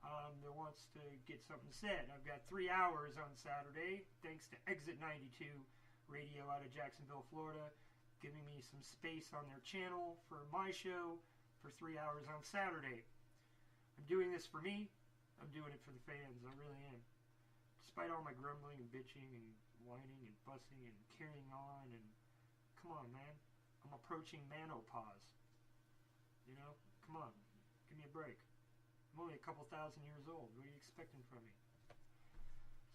that wants to get something said. I've got 3 hours on Saturday, thanks to Exit 92 Radio out of Jacksonville, Florida, giving me some space on their channel for my show for 3 hours on Saturday. I'm doing this for me. I'm doing it for the fans. I really am. Despite all my grumbling and bitching and whining and fussing and carrying on, and come on, man. I'm approaching menopause. You know? Come on. Give me a break. I'm only a couple thousand years old. What are you expecting from me?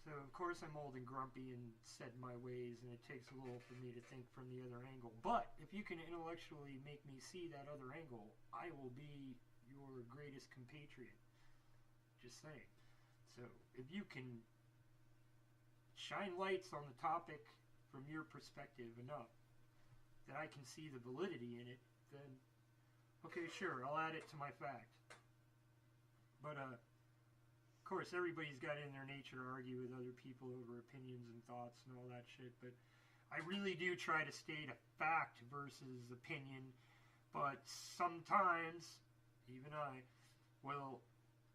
So, of course, I'm old and grumpy and set in my ways, and it takes a little for me to think from the other angle. But if you can intellectually make me see that other angle, I will be your greatest compatriot. Just saying. So, if you can shine lights on the topic from your perspective enough that I can see the validity in it, then, okay, sure, I'll add it to my fact. But, course, everybody's got in their nature to argue with other people over opinions and thoughts and all that shit, but I really do try to state a fact versus opinion, but sometimes, even I, will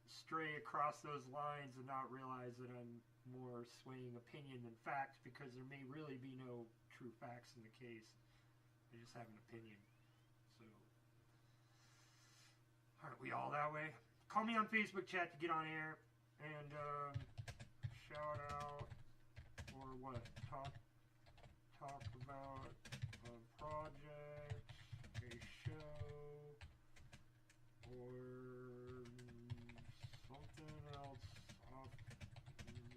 stray across those lines and not realize that I'm more swaying opinion than fact, because there may really be no true facts in the case. I just have an opinion. So, aren't we all that way? Call me on Facebook chat to get on air and shout out or what? Talk about a project, a show, or something else off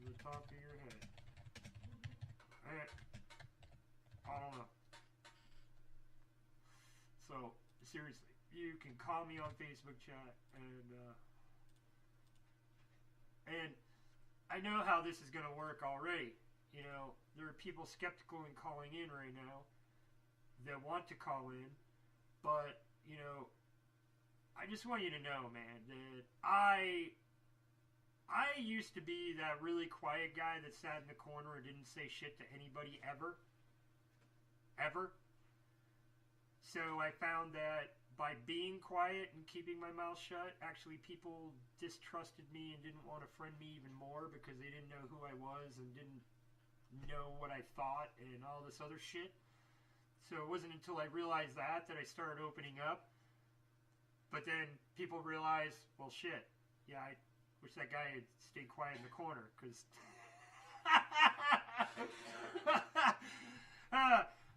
the top of your head. I don't know. So, seriously, you can call me on Facebook chat, and I know how this is going to work already. You know, there are people skeptical in calling in right now that want to call in, but, you know, I just want you to know, man, that I used to be that really quiet guy that sat in the corner and didn't say shit to anybody ever. Ever. So I found that by being quiet and keeping my mouth shut, actually people distrusted me and didn't want to friend me even more because they didn't know who I was and didn't know what I thought and all this other shit. So it wasn't until I realized that I started opening up. But then people realized, well, shit, yeah, I wish that guy had stayed quiet in the corner, because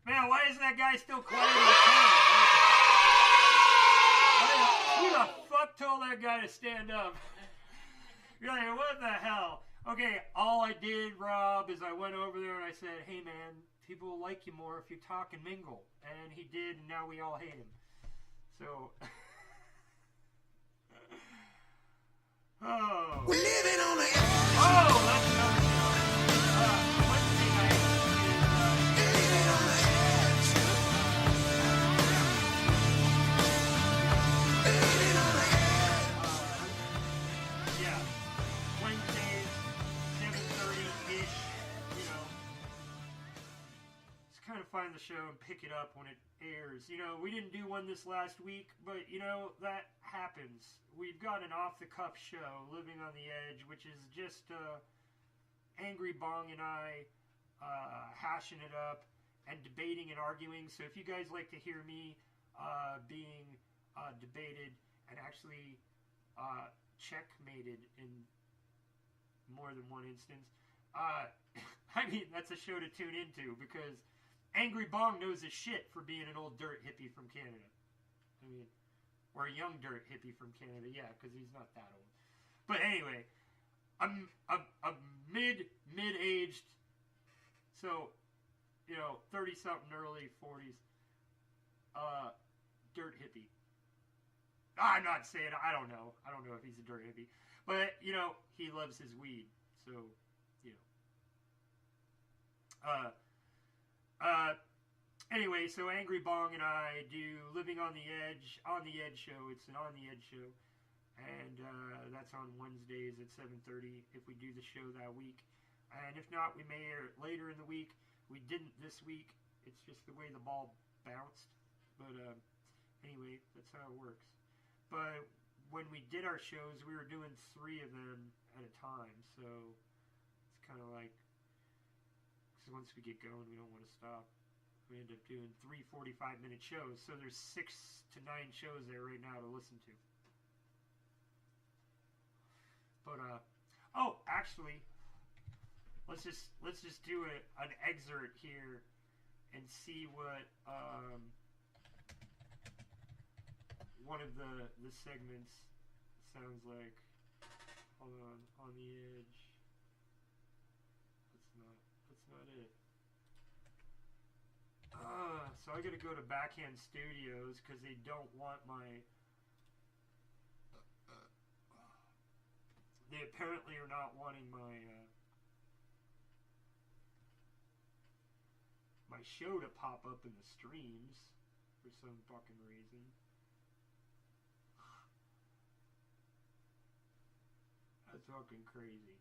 man, why isn't that guy still quiet in the corner? Who the fuck told that guy to stand up? You're like, what the hell? Okay, all I did, Rob, is I went over there and I said, hey man, people will like you more if you talk and mingle. And he did, and now we all hate him. So... oh. We're living on the edge. Oh, that's another show. Wednesday night. Living on the edge. Living on the edge. Yeah. Wednesdays, 7:30-ish, you know. Just kind of find the show and pick it up when it airs. You know, we didn't do one this last week, but, you know, that happens. We've got an off-the-cuff show, Living on the Edge, which is just Angry Bong and I hashing it up and debating and arguing. So if you guys like to hear me being debated and actually checkmated in more than one instance, I mean, that's a show to tune into, because Angry Bong knows his shit for being an old dirt hippie from Canada. I mean... or a young dirt hippie from Canada, yeah, because he's not that old. But anyway, I'm a mid-aged, so, you know, 30-something, early 40s, dirt hippie. I'm not saying, I don't know if he's a dirt hippie. But, you know, he loves his weed, so, you know. Anyway, so Angry Bong and I do Living on the Edge show. It's an On the Edge show. And that's on Wednesdays at 7:30 if we do the show that week. And if not, we may air it later in the week. We didn't this week. It's just the way the ball bounced. But anyway, that's how it works. But when we did our shows, we were doing 3 of them at a time. So it's kind of like, because once we get going, we don't want to stop. We end up doing 3 45-minute shows, so there's 6 to 9 shows there right now to listen to. But oh, actually, let's just do an excerpt here and see what one of the segments sounds like. Hold on the edge. That's not it. So I gotta go to Backhand Studios because they don't want my... they apparently are not wanting my my show to pop up in the streams for some fucking reason. That's fucking crazy.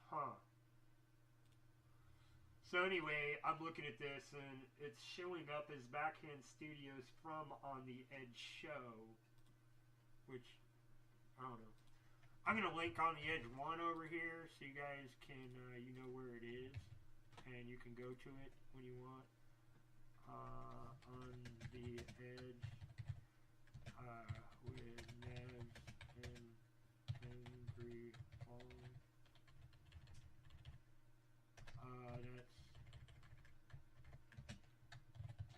Huh. So anyway, I'm looking at this, and it's showing up as Backhand Studios from On the Edge show, which, I don't know. I'm going to link On the Edge 1 over here, so you guys can, you know where it is, and you can go to it when you want. On the Edge, with Nabs and Angry Bong. That's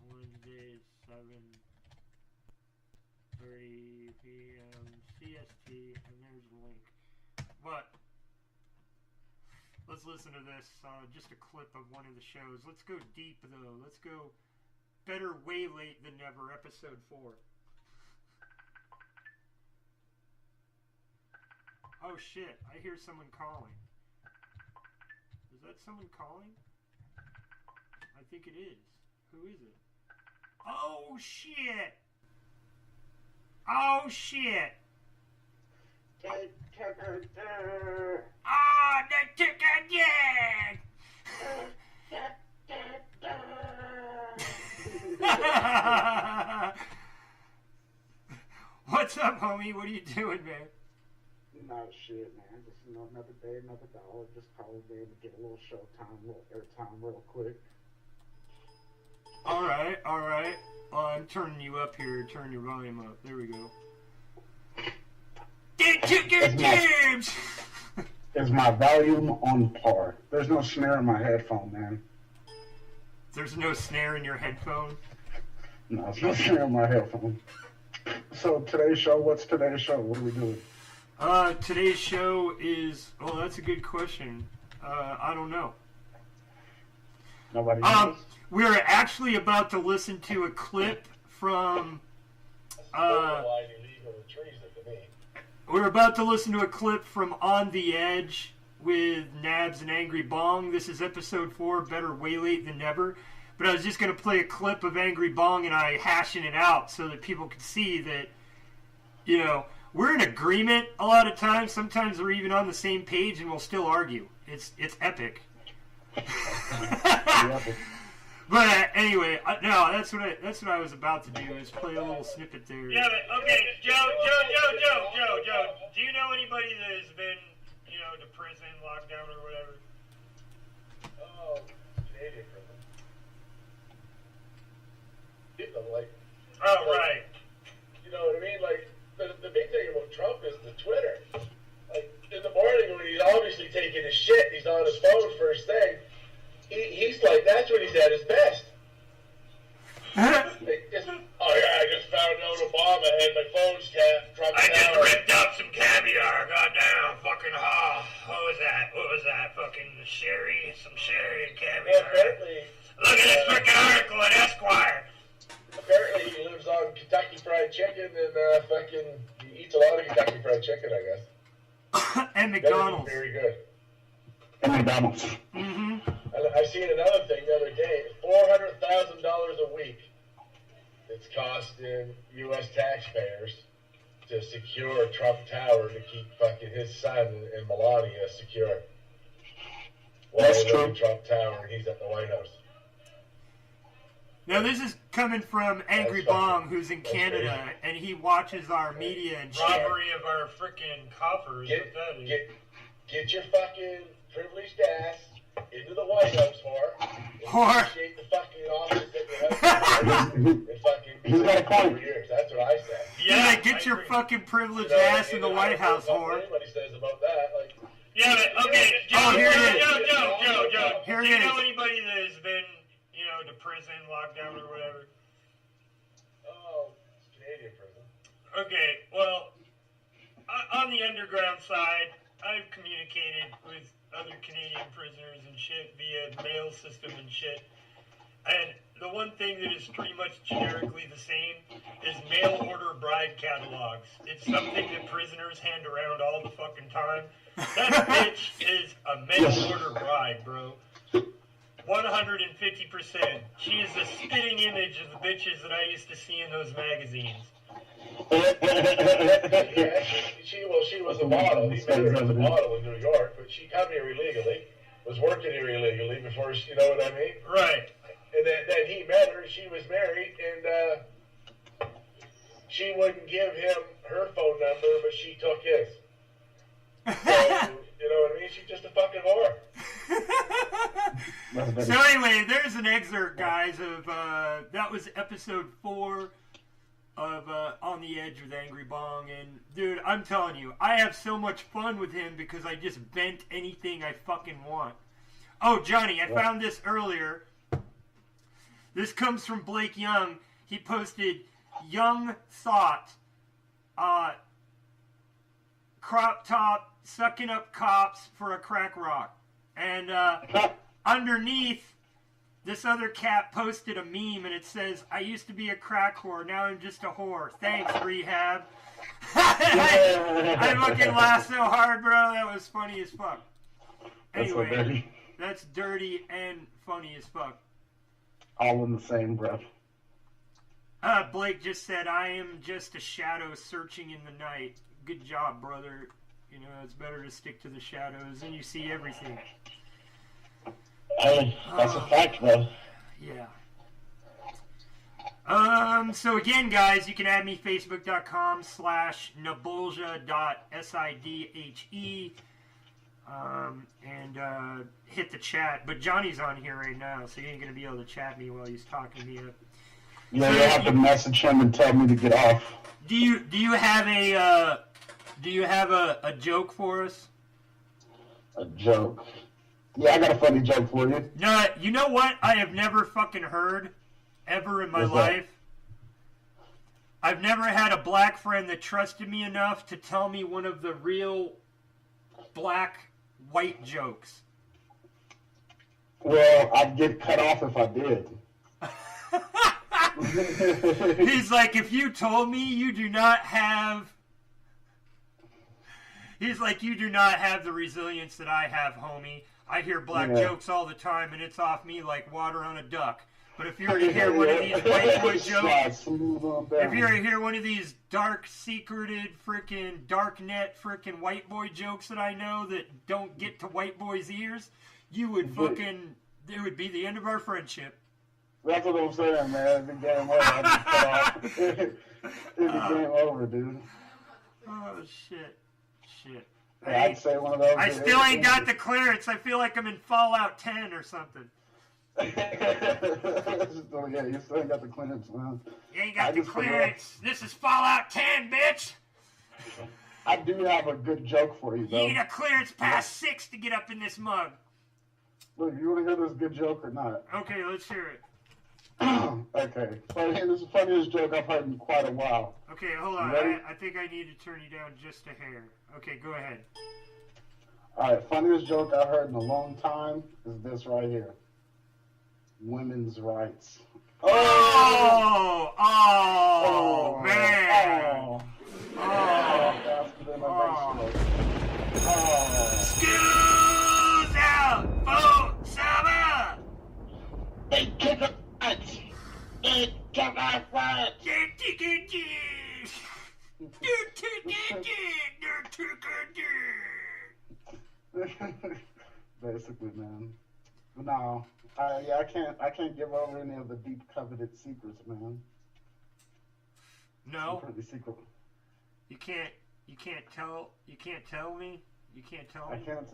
Wednesday, 7:30 p.m. CST, and there's the link. But let's listen to this. Just a clip of one of the shows. Let's go deep though. Let's go Better Way Late Than Never, episode 4. Oh shit! I hear someone calling. Is that someone calling? I think it is. Who is it? Oh shit! Oh shit! Ah, the chicken yeah! What's up, homie? What are you doing, man? Not shit, man. Just another day, another dollar. Just calling in to get a little show time, a little airtime real quick. Alright, alright. I'm turning you up here. Turn your volume up. There we go. Is my volume on par? There's no snare in my headphone, man. There's no snare in your headphone? No, there's no snare in my headphone. So today's show, what's today's show? What are we doing? Today's show is... Oh, that's a good question. I don't know. Nobody knows? We're actually about to listen to a clip from... We're about to listen to a clip from On the Edge with Nabs and Angry Bong. This is episode 4, Better Way Late Than Never. But I was just going to play a clip of Angry Bong and I hashing it out so that people could see that, you know, we're in agreement a lot of times. Sometimes we're even on the same page and we'll still argue. It's epic. But anyway, no, that's what I was about to do, is play a little snippet there. Yeah, but, okay, Joe. Do you know anybody that has been, you know, to prison, lockdown, or whatever? Oh, Canadian prison. Like, oh, right. You know what I mean? Like, the big thing about Trump is the Twitter. Like, in the morning when he's obviously taking his shit, he's on his phone first thing. He's like, that's when he's at his best. Oh yeah, I just found out Obama had my phone tapped. I just ripped up some caviar. Goddamn, fucking What was that? Fucking sherry, some sherry and caviar. Well, apparently, look at this freaking article in Esquire. Apparently, he lives on Kentucky Fried Chicken and he eats a lot of Kentucky Fried Chicken, I guess. And McDonald's. Very good. And McDonald's. Mm-hmm. I seen another thing the other day. $400,000 a week it's costing U.S. taxpayers to secure Trump Tower to keep fucking his son and Melania secure. That's true. Trump Tower, and he's at the White House. Now this is coming from Angry Bong, who's in Canada, and he watches our media and shit. Robbery of our freaking coffers. Get your fucking privileged ass into the White House, whore. Appreciate the fucking office that you have. And fucking He's got a point. for years. That's what I said. Yeah, get your fucking privileged ass in the White House, whore. Anybody says about that, like. Yeah, but, okay, Joe, here it is. Joe. Here Do you know anybody that has been, you know, to prison, lockdown, or whatever? Oh, it's Canadian prison. Okay, well, on the underground side, I've communicated with other Canadian prisoners and shit via mail system and shit. And the one thing that is pretty much generically the same is mail order bride catalogs. It's something that prisoners hand around all the fucking time. That bitch is a mail order bride, bro. 150%. She is the spitting image of the bitches that I used to see in those magazines. Yeah, she was a model. He met her as a model in New York, but she come here illegally, was working here illegally before, you know what I mean? Right. And then he met her, she was married, and she wouldn't give him her phone number, but she took his. So, you know what I mean? She's just a fucking whore. So anyway, there's an excerpt, guys, of that was episode 4 of On the Edge with Angry Bong, and dude, I'm telling you, I have so much fun with him because I just vent anything I fucking want. Oh, Johnny, I found this earlier. This comes from Blake Young. He posted Young Thought, crop top, sucking up cops for a crack rock. And underneath, this other cat posted a meme, and it says, I used to be a crack whore, now I'm just a whore. Thanks, Rehab. I fucking laughed so hard, bro. That was funny as fuck. Anyway, that's dirty and funny as fuck. All in the same breath. Blake just said, I am just a shadow searching in the night. Good job, brother. You know, it's better to stick to the shadows, and you see everything. Hey, that's a fact, though. Yeah. So again, guys, you can add me, facebook.com/nabulja.sidhe. And hit the chat. But Johnny's on here right now, so he ain't going to be able to chat me while he's talking to me. Yeah, you have to message him and tell me to get off. Do you have a joke for us? A joke? Yeah, I got a funny joke for you. No, you know what I have never fucking heard ever in my life? I've never had a black friend that trusted me enough to tell me one of the real black-white jokes. Well, I'd get cut off if I did. He's like, if you told me you do not have... He's like, you do not have the resilience that I have, homie. I hear black jokes all the time, and it's off me like water on a duck. But if you were to hear one of these white boy jokes, if you were to hear one of these dark, secreted, freaking dark net, freaking white boy jokes that I know that don't get to white boys' ears, you would fucking, it would be the end of our friendship. That's what I'm saying, man. It's game over. I just cut off. It's game over, dude. Oh, shit. Yeah, I'd say one of those. I still ain't got the clearance. I feel like I'm in Fallout 10 or something. Yeah, you still ain't got the clearance, man. You ain't got the clearance. This is Fallout 10, bitch. I do have a good joke for you, though. You need a clearance past 6 to get up in this mug. Look, you want to hear this good joke or not? Okay, let's hear it. Okay. This is the funniest joke I've heard in quite a while. Okay, hold on. I think I need to turn you down just a hair. Okay, go ahead. Alright, funniest joke I've heard in a long time is this right here. Women's rights. Oh, man. Schools out for summer. They kick us. They kick us. Basically, man. But no, I can't give over any of the deep coveted secrets, man. No. Pretty secret. You can't tell me. You can't tell me. I can't.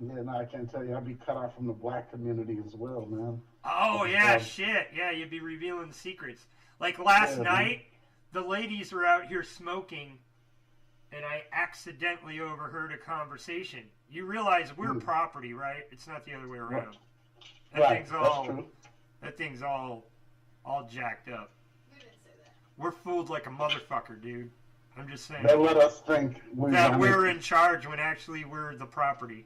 Yeah, no, I can't tell you. I'd be cut off from the black community as well, man. Oh yeah, shit. Yeah, you'd be revealing secrets. Like last night, the ladies were out here smoking, and I accidentally overheard a conversation. You realize we're property, right? It's not the other way around. That thing's all jacked up. We're fooled like a motherfucker, dude. I'm just saying. They let us think we're in charge when actually we're the property.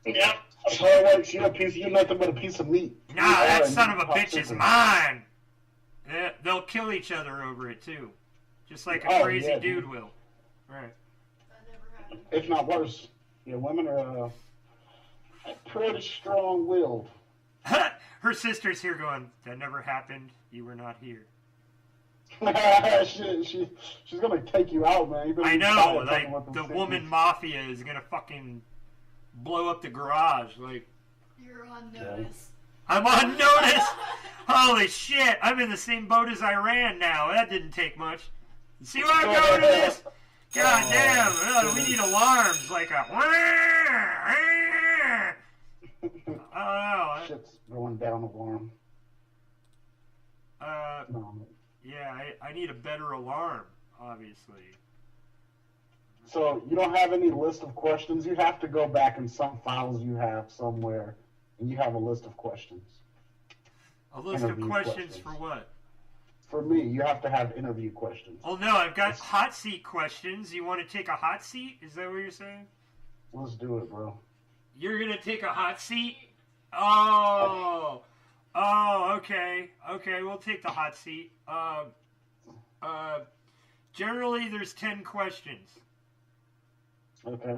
Yeah. So like, you're nothing but a piece of meat. Nah, that son of a bitch is mine. They'll kill each other over it too, just like a crazy dude will. Right. If not worse. Yeah, women are pretty strong-willed. Her sister's here going, that never happened. You were not here. She's gonna take you out, man. I know, like, the woman mafia is gonna fucking blow up the garage. Like, You're on notice. I'm on notice! Holy shit, I'm in the same boat as Iran now. That didn't take much. See where I'm going with this? God damn, we need alarms, like a... Oh, shit's going down alarm. Yeah, I need a better alarm, obviously. So you don't have any list of questions? You have to go back in some files you have somewhere, and you have a list of questions. A list of questions for what? For me, you have to have interview questions. Oh no, I've got hot seat questions. You want to take a hot seat? Is that what you're saying? Let's do it, bro. You're gonna take a hot seat? Oh, okay. Okay, we'll take the hot seat. Generally, there's 10 questions. Okay.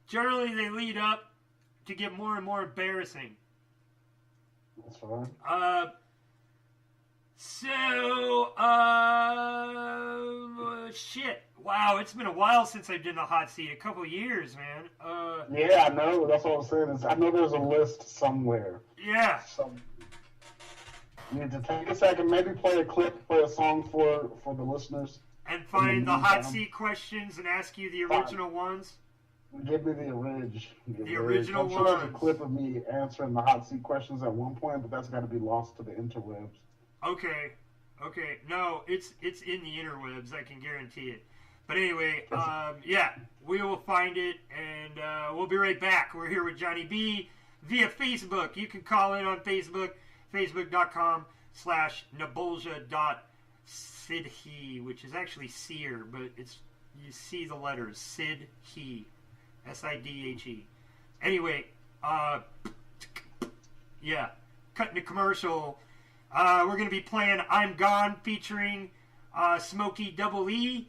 Generally, they lead up to get more and more embarrassing. That's fine. Shit. Wow, it's been a while since I've done the hot seat. A couple years, man. Yeah, I know. That's what I'm saying. I know there's a list somewhere. Yeah. You need to take a second, maybe play a clip, play a song for the listeners. And find the hot seat questions and ask you the original ones? Give me the original. The original ones. I'm sure there's a ones. clip of me answering the hot seat questions at one point, but that's got to be lost to the interwebs. Okay. No, it's in the interwebs. I can guarantee it. But anyway, yeah, we will find it, and we'll be right back. We're here with Johnny B via Facebook. You can call in on Facebook, facebook.com/Nabolja.Sidhe, which is actually Seer, but you see the letters Sidhe, S-I-D-H-E. Anyway, yeah, cutting the commercial. We're going to be playing I'm Gone featuring Smokey Double E,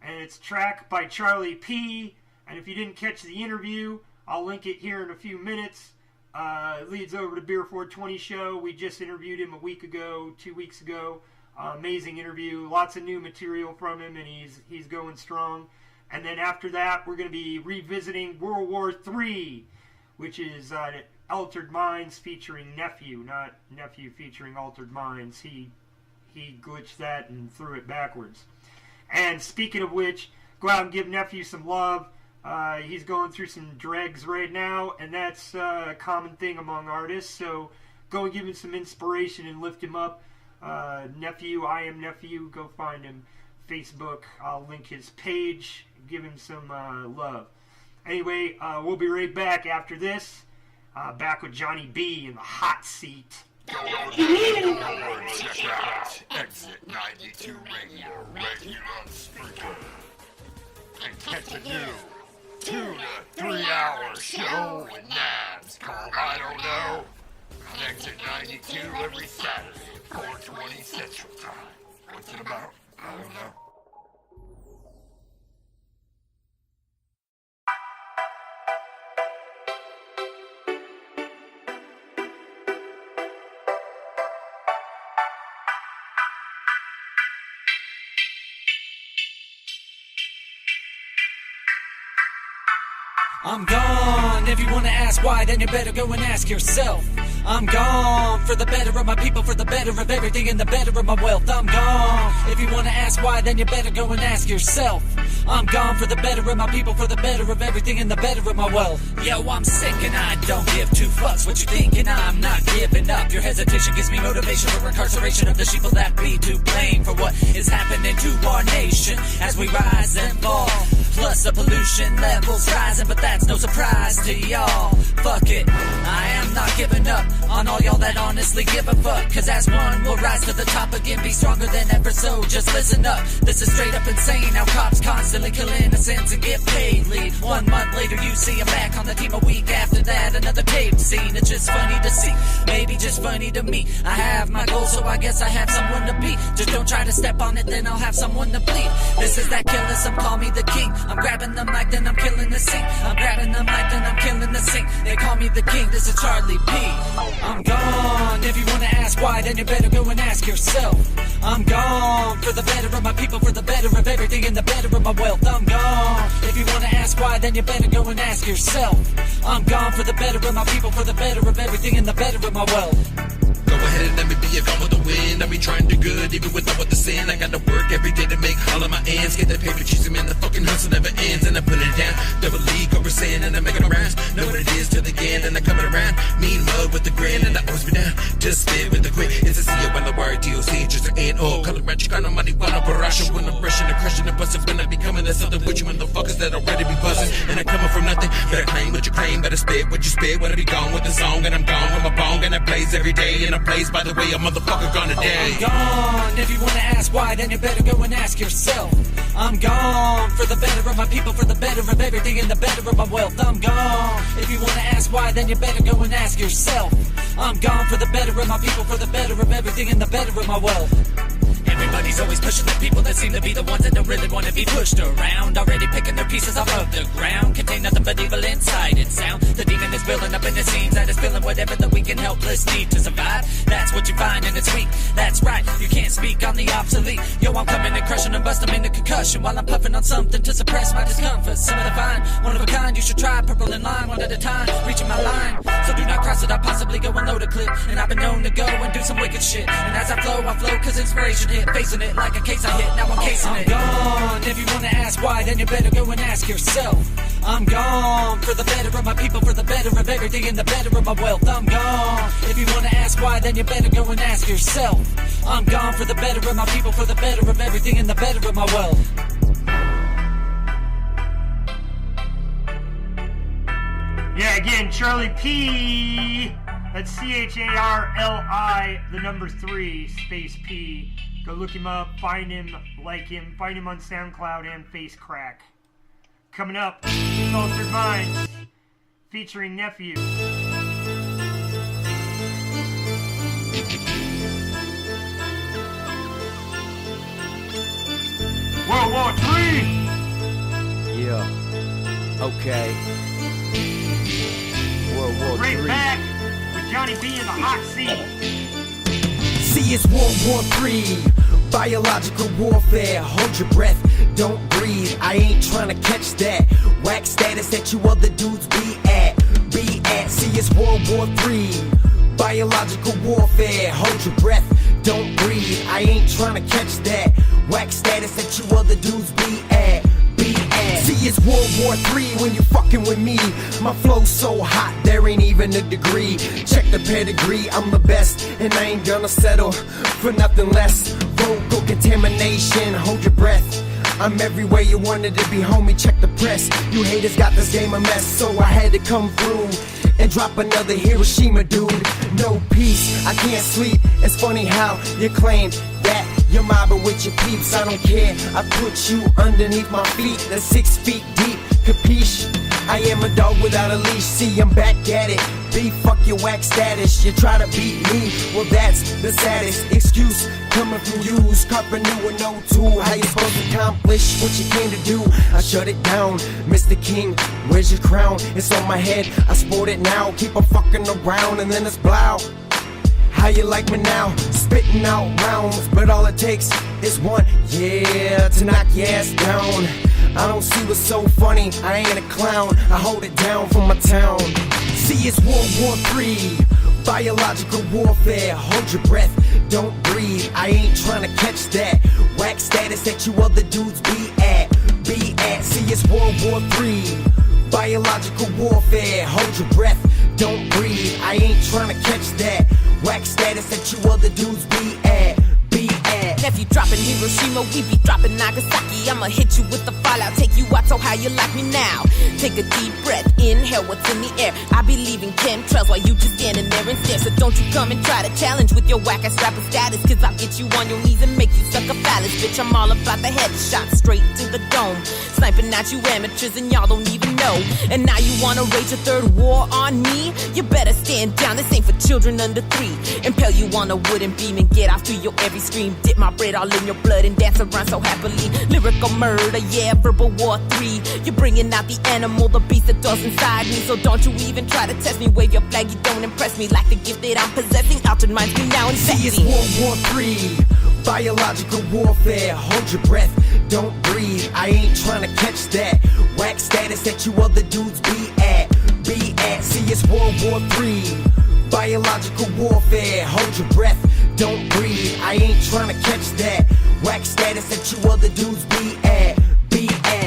and it's a track by Charlie P. And if you didn't catch the interview, I'll link it here in a few minutes. It leads over to Beer 420 show. We just interviewed him 2 weeks ago. Amazing interview. Lots of new material from him, and he's going strong. And then after that, we're going to be revisiting World War III, which is Altered Minds featuring Nephew, not Nephew featuring Altered Minds. He glitched that and threw it backwards. And speaking of which, go out and give Nephew some love. He's going through some dregs right now, and that's a common thing among artists. So go and give him some inspiration and lift him up. Nephew, I am Nephew. Go find him. Facebook, I'll link his page. Give him some love. Anyway, we'll be right back after this. Back with Johnny B in the hot seat. Check out Exit 92 Radio right here on Spreaker. And catch a new 2 to 3 hour show with Nabs called I Don't Know on Exit 92 every Saturday, 4:20 Central Time. What's it about? I don't know. I'm gone. If you wanna ask why, then you better go and ask yourself. I'm gone for the better of my people, for the better of everything, and the better of my wealth. I'm gone. If you wanna ask why, then you better go and ask yourself. I'm gone for the better of my people, for the better of everything, and the better of my wealth. Yo, I'm sick and I don't give two fucks what you're thinking. I'm not giving up. Your hesitation gives me motivation for incarceration of the sheeple that be to blame for what is happening to our nation as we rise and fall. Plus the pollution levels rising, but that's no surprise to y'all. Fuck it, I am not giving up on all y'all that honestly give a fuck. Cause as one, we'll rise to the top again, be stronger than ever, so just listen up. This is straight up insane, how cops constantly kill innocents and get paid. Lead 1 month later, you see them back on the team. A week after that, another tape scene. It's just funny to see, maybe just funny to me. I have my goals, so I guess I have someone to be. Just don't try to step on it, then I'll have someone to bleed. This is that killer, some call me the king. I'm grabbing the mic mic, then I'm killing the scene. I'm grabbing the mic, then I'm killing the scene. They call me the king, this is Charlie P. I'm gone. If you wanna ask why, then you better go and ask yourself. I'm gone for the better of my people, for the better of everything, and the better of my wealth. I'm gone. If you wanna ask why, then you better go and ask yourself. I'm gone for the better of my people, for the better of everything, and the better of my wealth. Go ahead and let me be a gone with the wind. I be trying to do good even without the sin. I got to work every day to make all of my ends. Get that paper chasing, man, the fucking hustle never ends. And I put it down, double league over sand, and I make it around. Know what it is till the end, and I coming around. Mean mug with the grin, and I always be down. Just spit with the quit. It's a CEO on the word DOC, just an N-O. Color red, you got no money, wanna barrage. When I'm rushing and crushing and busting, when I be coming, that's something with you motherfuckers that already be buzzing. And I coming from nothing, better claim what you claim, better spit what you spit. Wanna be gone with the song, and I'm gone with my bong, and I plays every day, and I plays by the way a motherfucker gonna day. I'm gone. If you wanna ask why, then you better go and ask yourself. I'm gone for the better of my people, for the better of everything, and the better of my wealth. I'm gone. If you wanna ask why, then you better go and ask yourself. I'm gone for the better of my people, for the better of everything, and the better of my wealth. Everybody's always pushing the people that seem to be the ones that don't really want to be pushed around. Already picking their pieces off of the ground. Contain nothing but evil inside its sound. The demon is building up in the scenes that is feeling whatever the weak and helpless need to survive. That's what you find and it's weak. That's right, you can't speak on the obsolete. Yo, I'm coming and crushing and busting into concussion while I'm puffing on something to suppress my discomfort. Some of the fine, one of a kind, you should try. Purple in line, one at a time, reaching my line. So do not cross it, I'll possibly go and load a clip. And I've been known to go and do some wicked shit. And as I flow cause inspiration hit. Facing it like a case I hit, now I'm casing it. I'm gone. If you wanna ask why, then you better go and ask yourself. I'm gone for the better of my people, for the better of everything, and the better of my wealth. I'm gone. If you wanna ask why, then you better go and ask yourself. I'm gone for the better of my people, for the better of everything, and the better of my wealth. Yeah, again, Charlie P. That's CHARLI, the number 3, space P. Go look him up, find him, like him, find him on SoundCloud and FaceCrack. Coming up, it's Altered Minds, featuring Nephew. World War III! Yeah. Okay. World War Right III. back with Johnny B in the hot seat. See, it's World War III, biological warfare. Hold your breath, don't breathe. I ain't trying to catch that whack status that you other dudes be at. See, it's World War III, biological warfare. Hold your breath, don't breathe. I ain't trying to catch that whack status that you other dudes be at. See, it's World War III when you fucking with me. My flow's so hot, there ain't even a degree. Check the pedigree, I'm the best, and I ain't gonna settle for nothing less. Vocal contamination, hold your breath. I'm everywhere you wanted to be, homie, check the press. You haters got this game a mess, so I had to come through and drop another Hiroshima, dude. No peace, I can't sleep. It's funny how you claim that you're mobbing with your peeps. I don't care, I put you underneath my feet. That's 6 feet deep, capiche? I am a dog without a leash. See, I'm back at it. B, fuck your whack status. You try to beat me, well that's the saddest excuse coming from you. Carpenter with no tool. How you supposed to accomplish what you came to do? I shut it down, Mr. King, where's your crown? It's on my head, I sport it now. Keep on fucking around and then it's blow. How you like me now? Spitting out rounds, but all it takes is one, yeah, to knock your ass down. I don't see what's so funny, I ain't a clown. I hold it down for my town. See, it's World War III, biological warfare. Hold your breath, don't breathe. I ain't trying to catch that whack status that you other dudes be at. See, it's World War III, biological warfare. Hold your breath, don't breathe. I ain't trying to catch that whack status that you other dudes be at. Nephew dropping Hiroshima, we be dropping Nagasaki. I'ma hit you with the fallout, take you out, so how you like me now? Take a deep breath, inhale what's in the air. I be leaving chemtrails while you just standing there and stare. So don't you come and try to challenge with your whack-ass rapper status, cause I'll get you on your knees and make you suck a phallus. bitch, I'm all about the headshot, straight to the dome. Sniping at you amateurs and y'all don't even know. And now you wanna rage a third war on me? You better stand down, this ain't for children under 3. Impale you on a wooden beam and get off through your every scream. Dip my bread all in your blood and dance around so happily. Lyrical murder, yeah, verbal war 3. You're bringing out the animal, the beast that dwells inside me. So don't you even try to test me, wave your flag, you don't impress me. Like the gift that I'm possessing, altered minds me now infect me. See, it's World War III, biological warfare. Hold your breath, don't breathe. I ain't trying to catch that whack status that you other dudes be at. See, it's World War III, biological warfare. Hold your breath, don't breathe. I ain't trying to catch that whack status that you other dudes be at.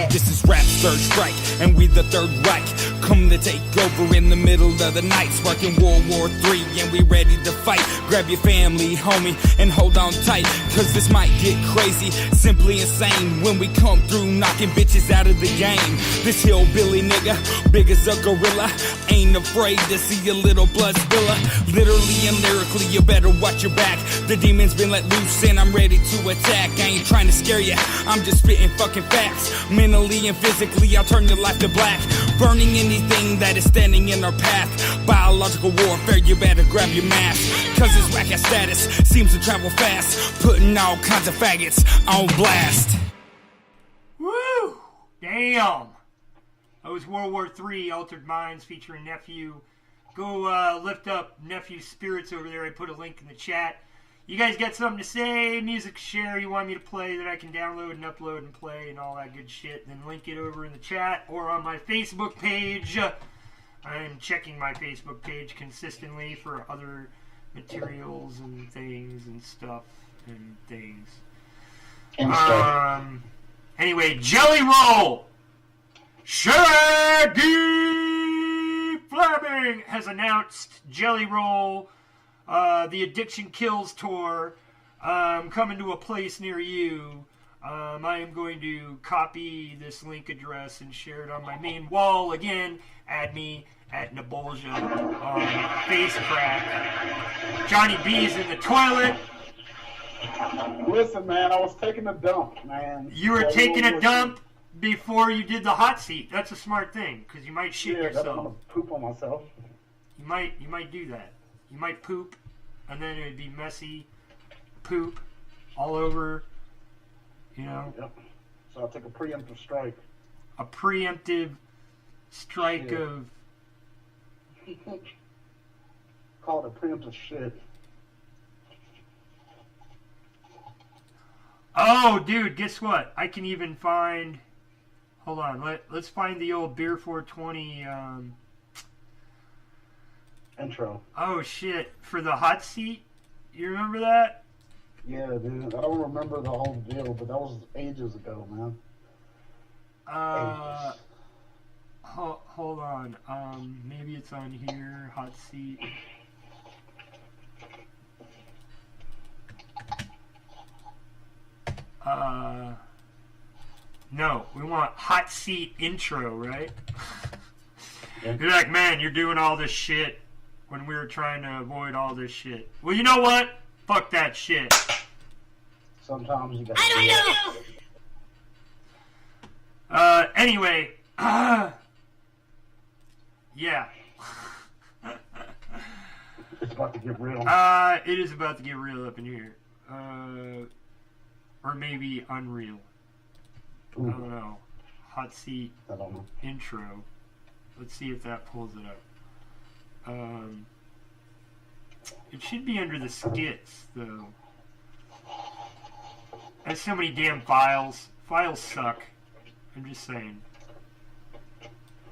This is Rap's Third Strike, and we the Third Reich. Come to take over in the middle of the night. Sparking World War III, and we ready to fight. Grab your family, homie, and hold on tight, cause this might get crazy, simply insane. When we come through, knocking bitches out of the game. This hillbilly nigga, big as a gorilla, ain't afraid to see a little blood spiller. Literally and lyrically, you better watch your back. The demon's been let loose, and I'm ready to attack. I ain't trying to scare ya, I'm just spitting fucking facts. Mentally and physically, I'll turn your life to black. Burning anything that is standing in our path. Biological warfare, you better grab your mask, cause this whack-ass status seems to travel fast, putting all kinds of faggots on blast. Woo! Damn! That was World War III, Altered Minds, featuring Nephew. Go lift up Nephew's spirits over there. I put a link in the chat. You guys got something to say, music share you want me to play that I can download and upload and play and all that good shit, then link it over in the chat or on my Facebook page. I'm checking my Facebook page consistently for other materials and things and stuff and things. Anyway, Jelly Roll! Shaggy Fleming has announced Jelly Roll, the Addiction Kills tour, coming to a place near you. I am going to copy this link address and share it on my main wall. Again, add me at Nabolja on Facecrack. Johnny B's in the toilet. Listen, man, I was taking a dump, man. You were taking a dump before you did the hot seat. That's a smart thing, because you might shit yourself. I'm gonna poop on myself. You might do that. You might poop, and then it would be messy poop all over, you know. Yep. So I'll take a preemptive strike. A preemptive strike of... Call it a preemptive shit. Oh, dude, guess what? I can even find... Hold on, let's find the old Beer 420... intro. Oh, shit. For the hot seat? You remember that? Yeah, dude. I don't remember the whole deal, but that was ages ago, man. Hold on. Maybe it's on here. Hot seat. No, we want hot seat intro, right? Yeah. You're like, man, you're doing all this shit when we were trying to avoid all this shit. Well, you know what? Fuck that shit. Sometimes you gotta I don't know! Anyway, yeah. It's about to get real. It is about to get real up in here. Or maybe unreal. Ooh. I don't know. Hot seat I don't know. intro. Let's see if that pulls it up. It should be under the skits, though. That's so many damn files. Files suck. I'm just saying.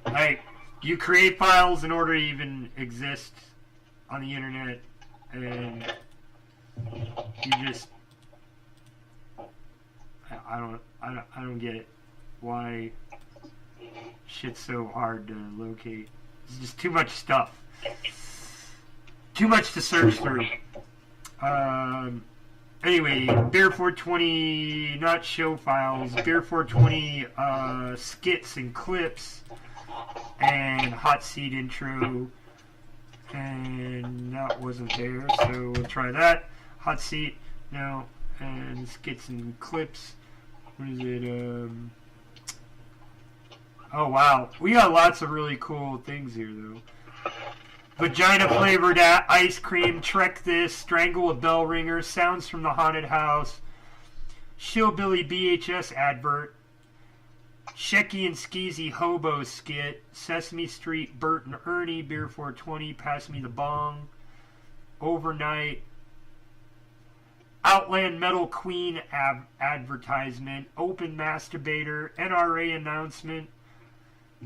Like, you create files in order to even exist on the internet, and you just... I don't get it. Why shit's so hard to locate. It's just too much stuff. Too much to search through. Anyway, Beer 420, not show files, Beer 420 skits and clips, and hot seat intro, and that wasn't there, so we'll try that. Hot seat, no, And let's get some clips. What is it? Oh, wow. We got lots of really cool things here, though. Vagina-flavored ice cream, Trek This, Strangle a Bell Ringer, Sounds from the Haunted House, Shillbilly BHS advert, Shecky and Skeezy Hobo skit, Sesame Street, Bert and Ernie, Beer 420, Pass Me the Bong, Overnight, Outland Metal Queen advertisement, Open Masturbator, NRA announcement.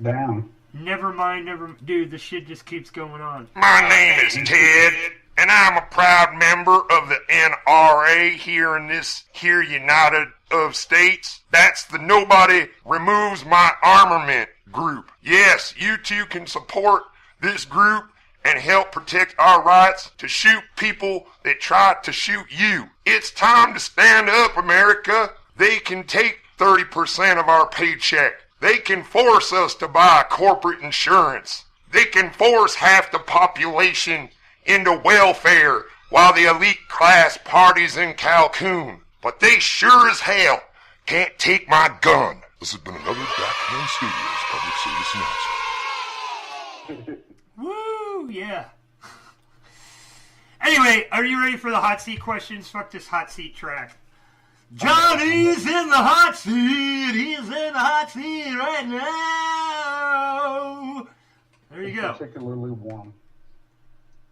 Damn. Dude, the shit just keeps going on. My name is Ted, and I'm a proud member of the NRA here in this here United of States. That's the Nobody Removes My Armament group. Yes, you too can support this group and help protect our rights to shoot people that try to shoot you. It's time to stand up, America. They can take 30% of our paycheck. They can force us to buy corporate insurance. They can force half the population into welfare while the elite class parties in Cancun. But they sure as hell can't take my gun. This has been another Backhand Studios public service announcement. Woo, yeah. Anyway, are you ready for the hot seat questions? Fuck this hot seat track. Johnny's in the hot seat. He's in the hot seat right now. There you go. Particularly warm.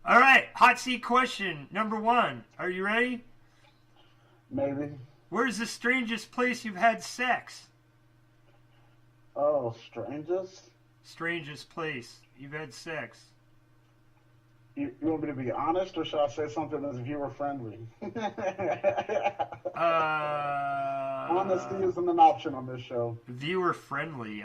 All right, hot seat question number 1. Are you ready? Maybe. Where's the strangest place you've had sex? Oh, strangest? Strangest place you've had sex. You want me to be honest, or should I say something that's viewer friendly? Honesty isn't an option on this show. Viewer friendly.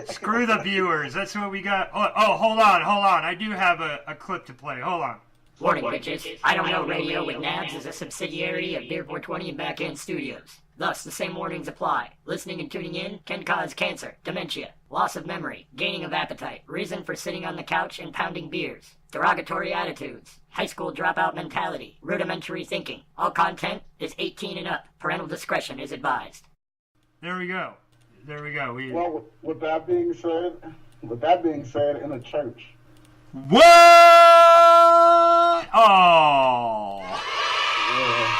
Screw the viewers. That's what we got. Oh, hold on. I do have a clip to play. Hold on. Warning, bitches. I Don't Know Radio with Nabs is a subsidiary of Beer 420 and Backhand Studios. Thus, the same warnings apply. Listening and tuning in can cause cancer, dementia, loss of memory, gaining of appetite, reason for sitting on the couch and pounding beers, derogatory attitudes, high school dropout mentality, rudimentary thinking. All content is 18 and up. Parental discretion is advised. There we go. Well, with that being said, in a church. What? Oh. Yeah.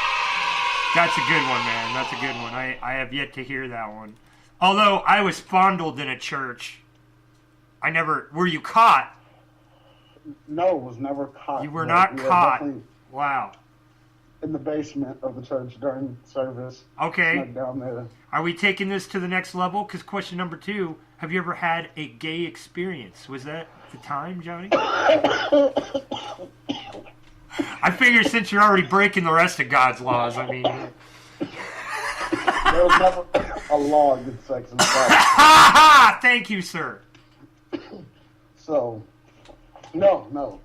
That's a good one, man. That's a good one. I have yet to hear that one. Although I was fondled in a church. Were you caught? No, was never caught. You were not caught. Wow. In the basement of the church during service. Okay. Snuck down there. Are we taking this to the next level? Because question number 2, have you ever had a gay experience? Was that the time, Johnny? I figure since you're already breaking the rest of God's laws, I mean... There was never a law against sex in the Bible. Thank you, sir. So, no.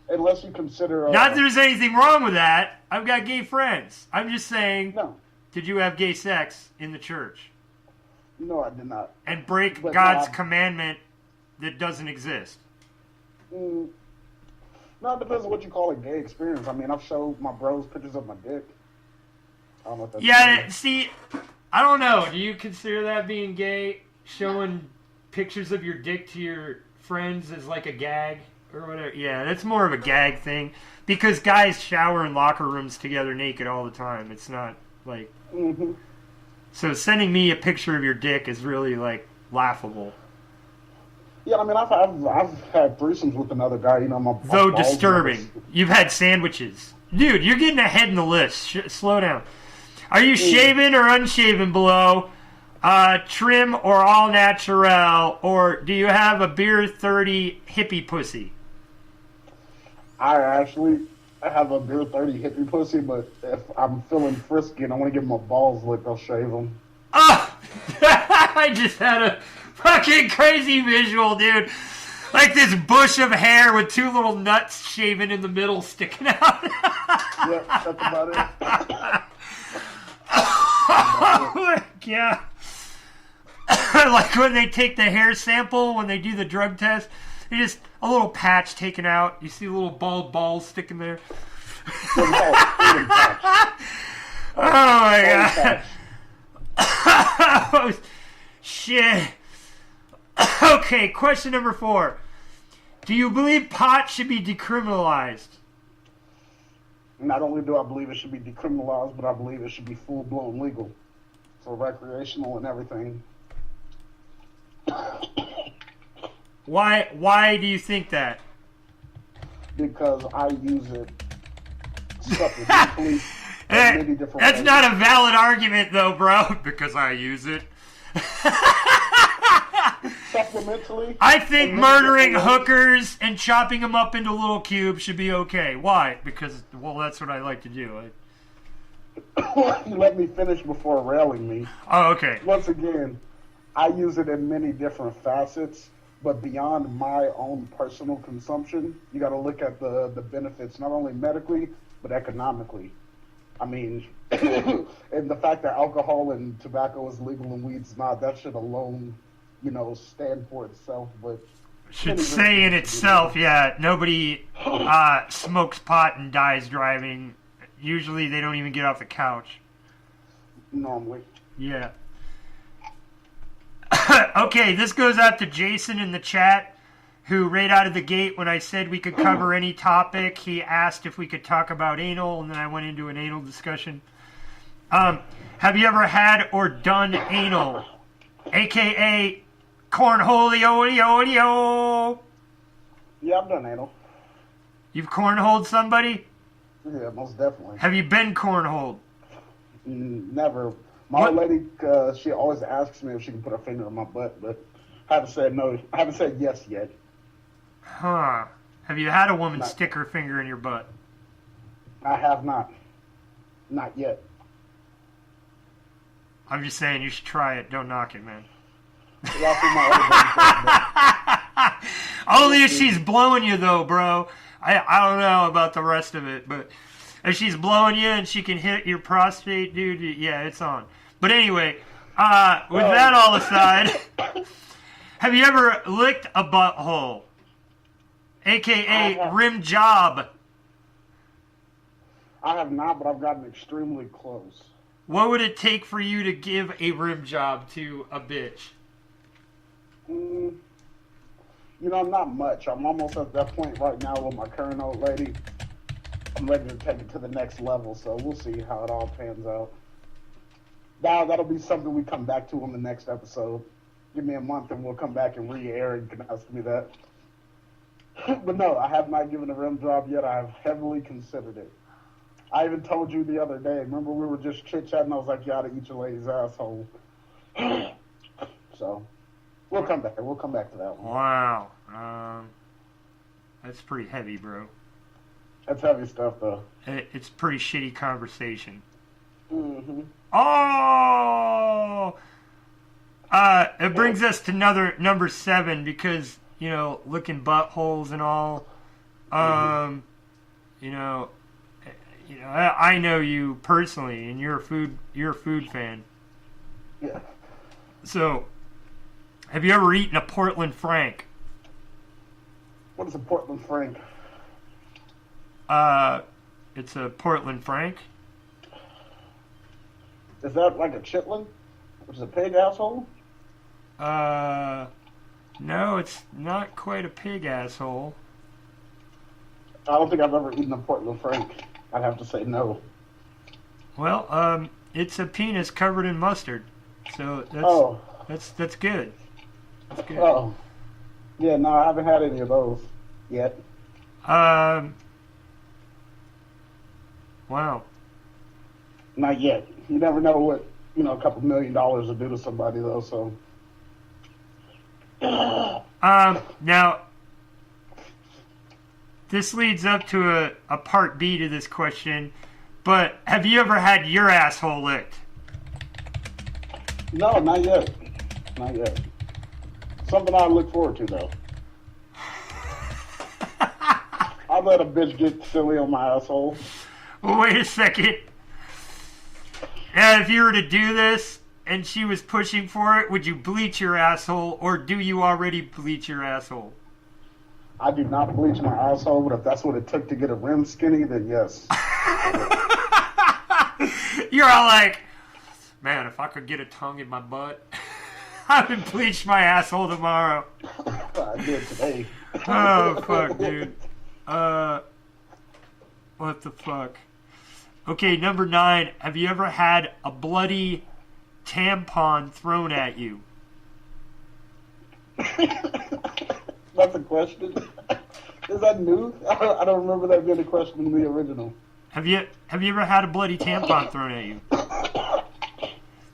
Unless you consider... Not that there's anything wrong with that. I've got gay friends. I'm just saying... No. Did you have gay sex in the church? No, I did not. And break God's commandment that doesn't exist? No, it depends on what you call a gay experience. I mean, I've showed my bros pictures of my dick. I don't know if that's gay. See, I don't know. Do you consider that being gay? Showing pictures of your dick to your friends as like a gag or whatever? Yeah, that's more of a gag thing. Because guys shower in locker rooms together naked all the time. It's not like... Mm-hmm. So sending me a picture of your dick is really like laughable. Yeah, I mean, I've had threesomes with another guy, you know. My Though disturbing. You've had sandwiches. Dude, you're getting ahead in the list. Slow down. Are you shaven or unshaven below? Trim or all natural? Or do you have a beer 30 hippie pussy? I have a beer 30 hippie pussy, but if I'm feeling frisky and I want to get my balls licked, I'll shave them. Oh! I just had a fucking crazy visual, dude. Like this bush of hair with 2 little nuts shaven in the middle sticking out. Yeah, that's about it. Oh my God. Like when they take the hair sample, when they do the drug test, they just a little patch taken out. You see a little bald balls sticking there. Oh my god. Shit. Okay, question number 4. Do you believe pot should be decriminalized? Not only do I believe it should be decriminalized, but I believe it should be full-blown legal for recreational and everything. Why do you think that? Because I use it supplementally. That's not a valid argument, though, bro. Because I use it. Supplementally, I think murdering hookers and chopping them up into little cubes should be okay. Why? Because, well, that's what I like to do. You let me finish before railing me. Oh, okay. Once again, I use it in many different facets, but beyond my own personal consumption, you got to look at the benefits, not only medically, but economically. I mean, and the fact that alcohol and tobacco is legal and weed's not, that should alone, stand for itself. But should say in itself, yeah, nobody smokes pot and dies driving. Usually they don't even get off the couch. Normally. Yeah. Okay, this goes out to Jason in the chat, who right out of the gate, when I said we could cover any topic, he asked if we could talk about anal, and then I went into an anal discussion. Have you ever had or done anal? AKA cornholio. Yeah, I've done anal. You've cornholed somebody? Yeah, most definitely. Have you been cornholed? Never. My old lady, she always asks me if she can put her finger in my butt, but I haven't said no. I haven't said yes yet. Huh. Have you had a woman stick her finger in your butt? I have not. Not yet. I'm just saying you should try it. Don't knock it, man. Only if she's blowing you, though, bro. I don't know about the rest of it, but if she's blowing you and she can hit your prostate, dude, yeah, it's on. But anyway, with that all aside, have you ever licked a butthole? AKA rim job. I have not, but I've gotten extremely close. What would it take for you to give a rim job to a bitch? Not much. I'm almost at that point right now with my current old lady. I'm ready to take it to the next level, so we'll see how it all pans out. That'll be something we come back to on the next episode. Give me a month and we'll come back and re-air and you can ask me that. But no, I have not given a rim job yet. I have heavily considered it. I even told you the other day, remember we were just chit-chatting, I was like, you ought to eat your lady's asshole. So, we'll come back. We'll come back to that one. Wow. That's pretty heavy, bro. That's heavy stuff, though. It's pretty shitty conversation. Mm-hmm. Oh! It brings us to number 7 because, looking buttholes and all. I know you personally, and you're a food fan. Yeah. So, have you ever eaten a Portland Frank? What is a Portland Frank? It's a Portland Frank. Is that like a chitlin? Which is a pig asshole? No, it's not quite a pig asshole. I don't think I've ever eaten a Portland Frank. I'd have to say no. Well, it's a penis covered in mustard, so that's good. That's good. Oh, yeah. No, I haven't had any of those yet. Wow. Not yet. You never know what a couple $1 million will do to somebody, though. So. Now. This leads up to a part B to this question, but have you ever had your asshole licked? No, not yet. Not yet. Something I look forward to, though. I'll let a bitch get silly on my asshole. Well, wait a second. Now, if you were to do this and she was pushing for it, would you bleach your asshole, or do you already bleach your asshole? I do not bleach my asshole, but if that's what it took to get a rim skinny, then yes. You're all like, man, if I could get a tongue in my butt, I would bleach my asshole tomorrow. I did today. Oh, fuck, dude. What the fuck? Okay, number 9. Have you ever had a bloody tampon thrown at you? That's a question? Is that new? I don't remember that being a question in the original. Have you ever had a bloody tampon thrown at you?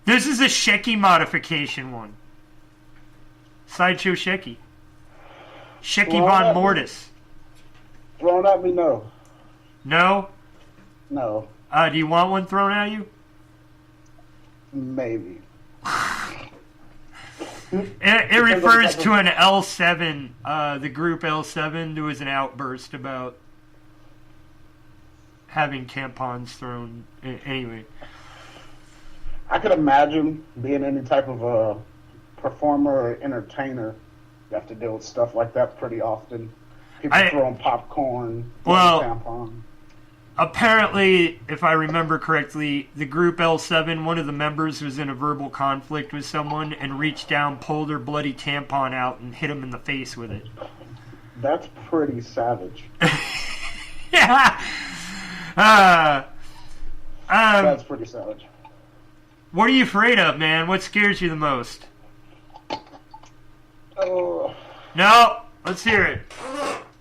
This is a Shecky modification one. Sideshow Shecky. Shecky Von Mortis. Thrown at me, no. No? No. Do you want one thrown at you? Maybe. It refers to an L7, the group L7. There was an outburst about having tampons thrown. Anyway. I could imagine being any type of a performer or entertainer. You have to deal with stuff like that pretty often. People throwing popcorn, tampons. Apparently, if I remember correctly, the group L7, one of the members was in a verbal conflict with someone and reached down, pulled her bloody tampon out, and hit him in the face with it. That's pretty savage. Yeah. That's pretty savage. What are you afraid of, man? What scares you the most? No, let's hear it.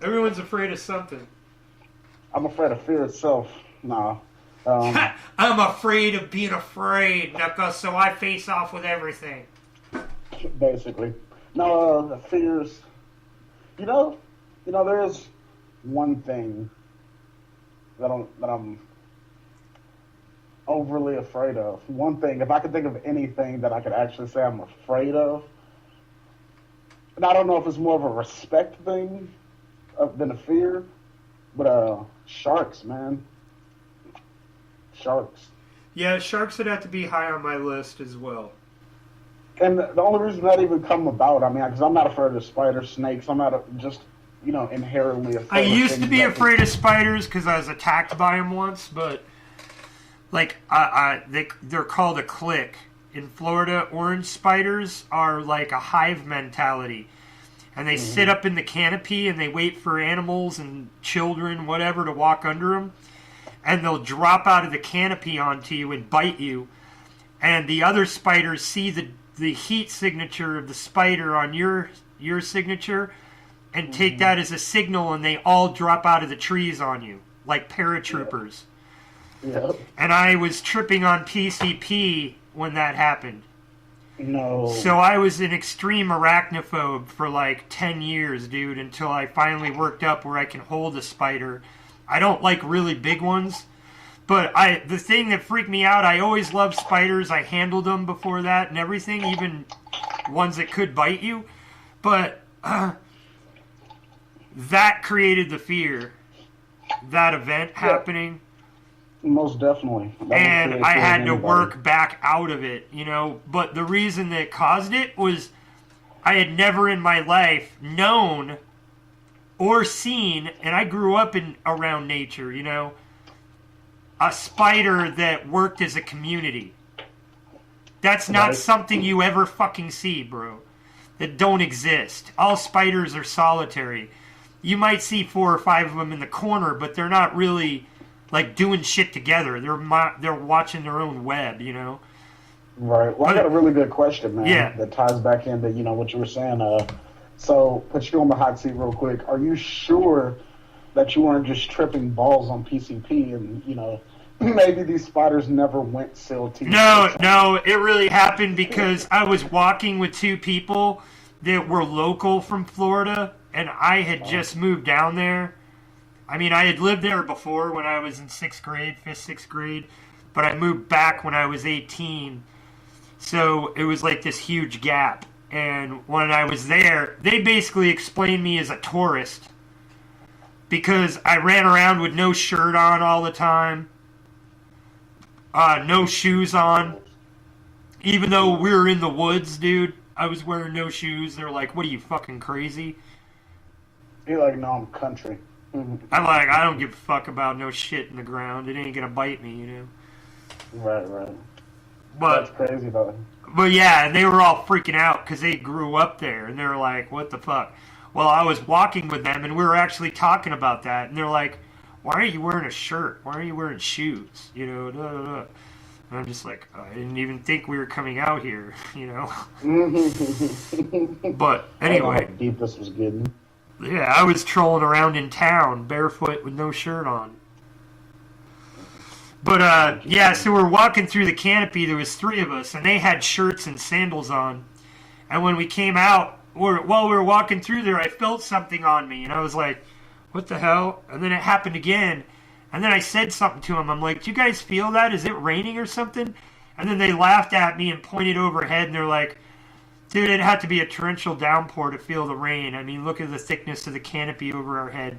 Everyone's afraid of something. I'm afraid of fear itself. Nah. I'm afraid of being afraid, Knuckles, so I face off with everything. Basically. No, the fears. You know, there's one thing that I'm overly afraid of. One thing, if I could think of anything that I could actually say I'm afraid of, and I don't know if it's more of a respect thing than a fear, but sharks, man. Sharks. Yeah, sharks would have to be high on my list as well. And the only reason that even come about, I mean, because I'm not afraid of spiders, snakes. I'm not just, inherently afraid. I used to be afraid of spiders because I was attacked by them once, but like they're called a clique. In Florida, orange spiders are like a hive mentality. And they sit up in the canopy and they wait for animals and children, whatever, to walk under them. And they'll drop out of the canopy onto you and bite you. And the other spiders see the heat signature of the spider on your signature and take that as a signal, and they all drop out of the trees on you, like paratroopers. Yep. And I was tripping on PCP when that happened. No. So I was an extreme arachnophobe for like 10 years, dude, until I finally worked up where I can hold a spider. I don't like really big ones, but the thing that freaked me out, I always loved spiders. I handled them before that and everything, even ones that could bite you. But that created the fear, that event happening. Most definitely. And I had to work back out of it, But the reason that caused it was I had never in my life known or seen, and I grew up around nature, a spider that worked as a community. That's not something you ever fucking see, bro. That don't exist. All spiders are solitary. You might see 4 or 5 of them in the corner, but they're not really like doing shit together. They're watching their own web, Right. Well, I got a really good question, man. Yeah. That ties back into what you were saying. So put you on the hot seat real quick. Are you sure that you weren't just tripping balls on PCP and maybe these spiders never went silty? No, it really happened because I was walking with 2 people that were local from Florida, and I had just moved down there. I mean, I had lived there before when I was in 6th grade, 6th grade, but I moved back when I was 18. So it was like this huge gap. And when I was there, they basically explained me as a tourist because I ran around with no shirt on all the time, no shoes on. Even though we were in the woods, dude, I was wearing no shoes. They're like, what are you, fucking crazy? You're like, no, I'm country. I'm like, I don't give a fuck about no shit in the ground. It ain't gonna bite me, you know. Right. But that's crazy though. But yeah, and they were all freaking out because they grew up there, and they were like, what the fuck? Well, I was walking with them, and we were actually talking about that, and they're like, why aren't you wearing a shirt? Why aren't you wearing shoes? You know, da, da, da. And I'm just like, I didn't even think we were coming out here, you know. But anyway, I don't know how deep this was getting. Yeah, I was trolling around in town barefoot with no shirt on. But yeah, so we're walking through the canopy. There was 3 of us, and they had shirts and sandals on. And when we came out, while we were walking through there, I felt something on me, and I was like, what the hell? And then it happened again. And then I said something to them. I'm like, do you guys feel that? Is it raining or something? And then they laughed at me and pointed overhead, and they're like, dude, it had to be a torrential downpour to feel the rain. I mean, look at the thickness of the canopy over our head.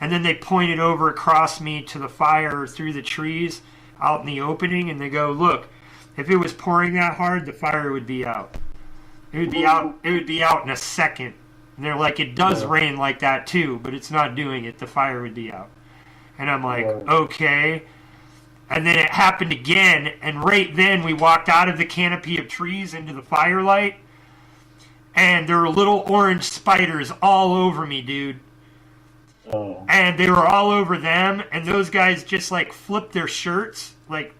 And then they pointed over across me to the fire through the trees out in the opening, and they go, look, if it was pouring that hard, the fire would be out. It would be out. It would be out in a second. And they're like, it does rain like that too, but it's not doing it. The fire would be out. And I'm like, okay. And then it happened again, and right then we walked out of the canopy of trees into the firelight, and there were little orange spiders all over me, dude. Oh. And they were all over them, and those guys just like flipped their shirts, like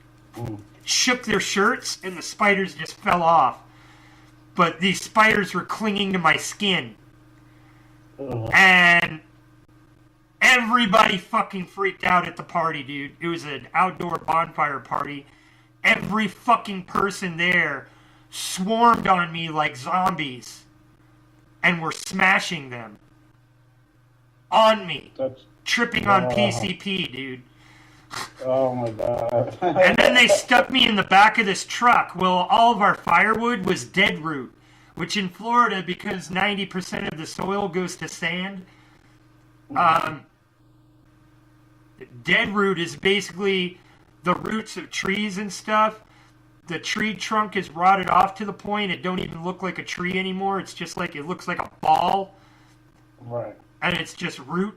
shook their shirts, and the spiders just fell off. But these spiders were clinging to my skin. And everybody fucking freaked out at the party, dude. It was an outdoor bonfire party. Every fucking person there swarmed on me like zombies and were smashing them on me. Tripping on PCP, dude. Oh my god. And then they stuck me in the back of this truck. Well, all of our firewood was dead root, which in Florida, because 90% of the soil goes to sand, dead root is basically the roots of trees and stuff. The tree trunk is rotted off to the point it don't even look like a tree anymore. It's just like, it looks like a ball. Right. And it's just root.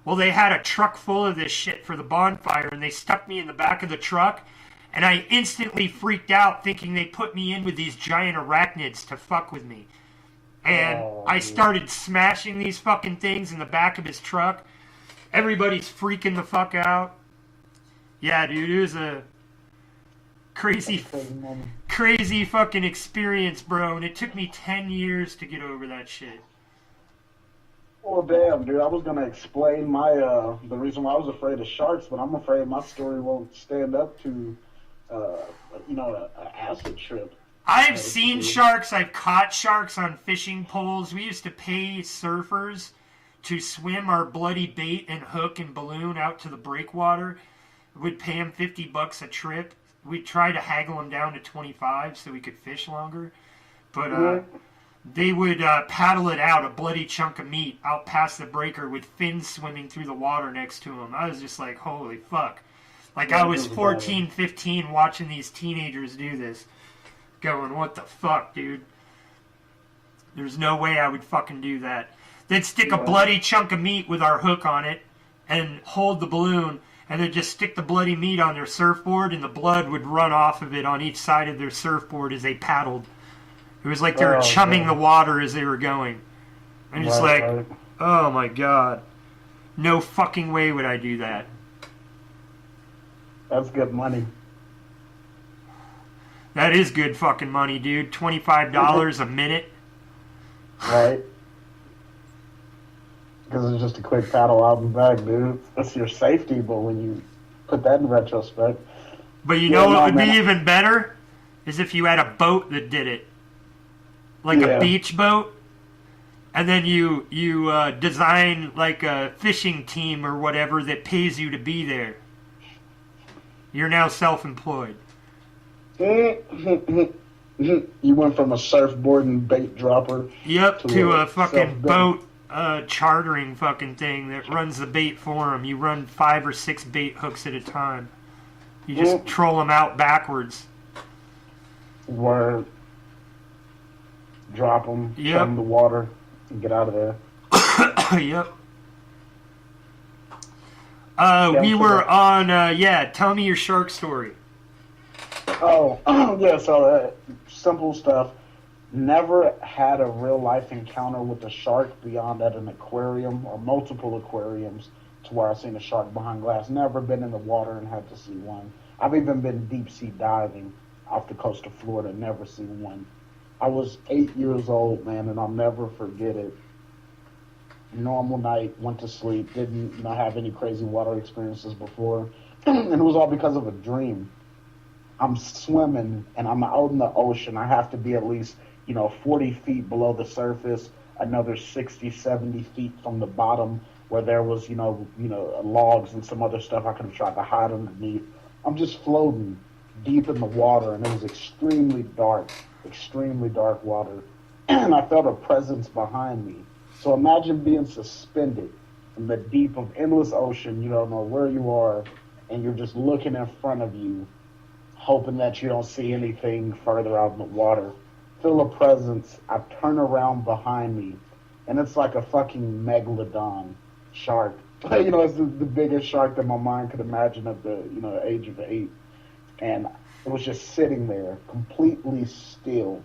Well, they had a truck full of this shit for the bonfire, and they stuck me in the back of the truck, and I instantly freaked out thinking they put me in with these giant arachnids to fuck with me. And I started smashing these fucking things in the back of his truck. Everybody's freaking the fuck out. Yeah, dude, it was a crazy fucking experience, bro, and it took me 10 years to get over that shit. Well, damn, dude, I was going to explain my the reason why I was afraid of sharks, but I'm afraid my story won't stand up to, an acid trip. I've seen sharks. I've caught sharks on fishing poles. We used to pay surfers to swim our bloody bait and hook and balloon out to the breakwater. We'd pay them $50 a trip. We'd try to haggle them down to 25 so we could fish longer. But they would paddle it out, a bloody chunk of meat, out past the breaker with fins swimming through the water next to them. I was just like, holy fuck. Like, I was 14, 15 watching these teenagers do this. Going, what the fuck, dude? There's no way I would fucking do that. They'd stick a bloody chunk of meat with our hook on it and hold the balloon, and they'd just stick the bloody meat on their surfboard, and the blood would run off of it on each side of their surfboard as they paddled. It was like they were chumming the water as they were going. I'm just oh my god. No fucking way would I do that. That's good money. That is good fucking money, dude. $25 a minute. Right. Because it's just a quick paddle out and back, dude. That's your safety, but when you put that in retrospect. But you know what would be even better? Is if you had a boat that did it. Like a beach boat. And then you design like a fishing team or whatever that pays you to be there. You're now self-employed. You went from a surfboard and bait dropper. Yep, to a fucking boat chartering fucking thing that runs the bait for them. You run 5 or 6 bait hooks at a time. You just troll them out backwards. Word. Drop them, shut them in the water, and get out of there. Yep. We were on, tell me your shark story. Oh, yeah, so simple stuff. Never had a real-life encounter with a shark beyond at an aquarium or multiple aquariums to where I've seen a shark behind glass. Never been in the water and had to see one. I've even been deep-sea diving off the coast of Florida, never seen one. I was 8 years old, man, and I'll never forget it. Normal night, went to sleep, didn't have any crazy water experiences before, and it was all because of a dream. I'm swimming, and I'm out in the ocean. I have to be at least, 40 feet below the surface, another 60, 70 feet from the bottom where there was, logs and some other stuff I could have tried to hide underneath. I'm just floating deep in the water, and it was extremely dark water, and I felt a presence behind me. So imagine being suspended in the deep of endless ocean. You don't know where you are, and you're just looking in front of you, hoping that you don't see anything further out in the water. Feel a presence. I turn around behind me, and it's like a fucking megalodon shark. It's the biggest shark that my mind could imagine at the age of 8. And it was just sitting there, completely still,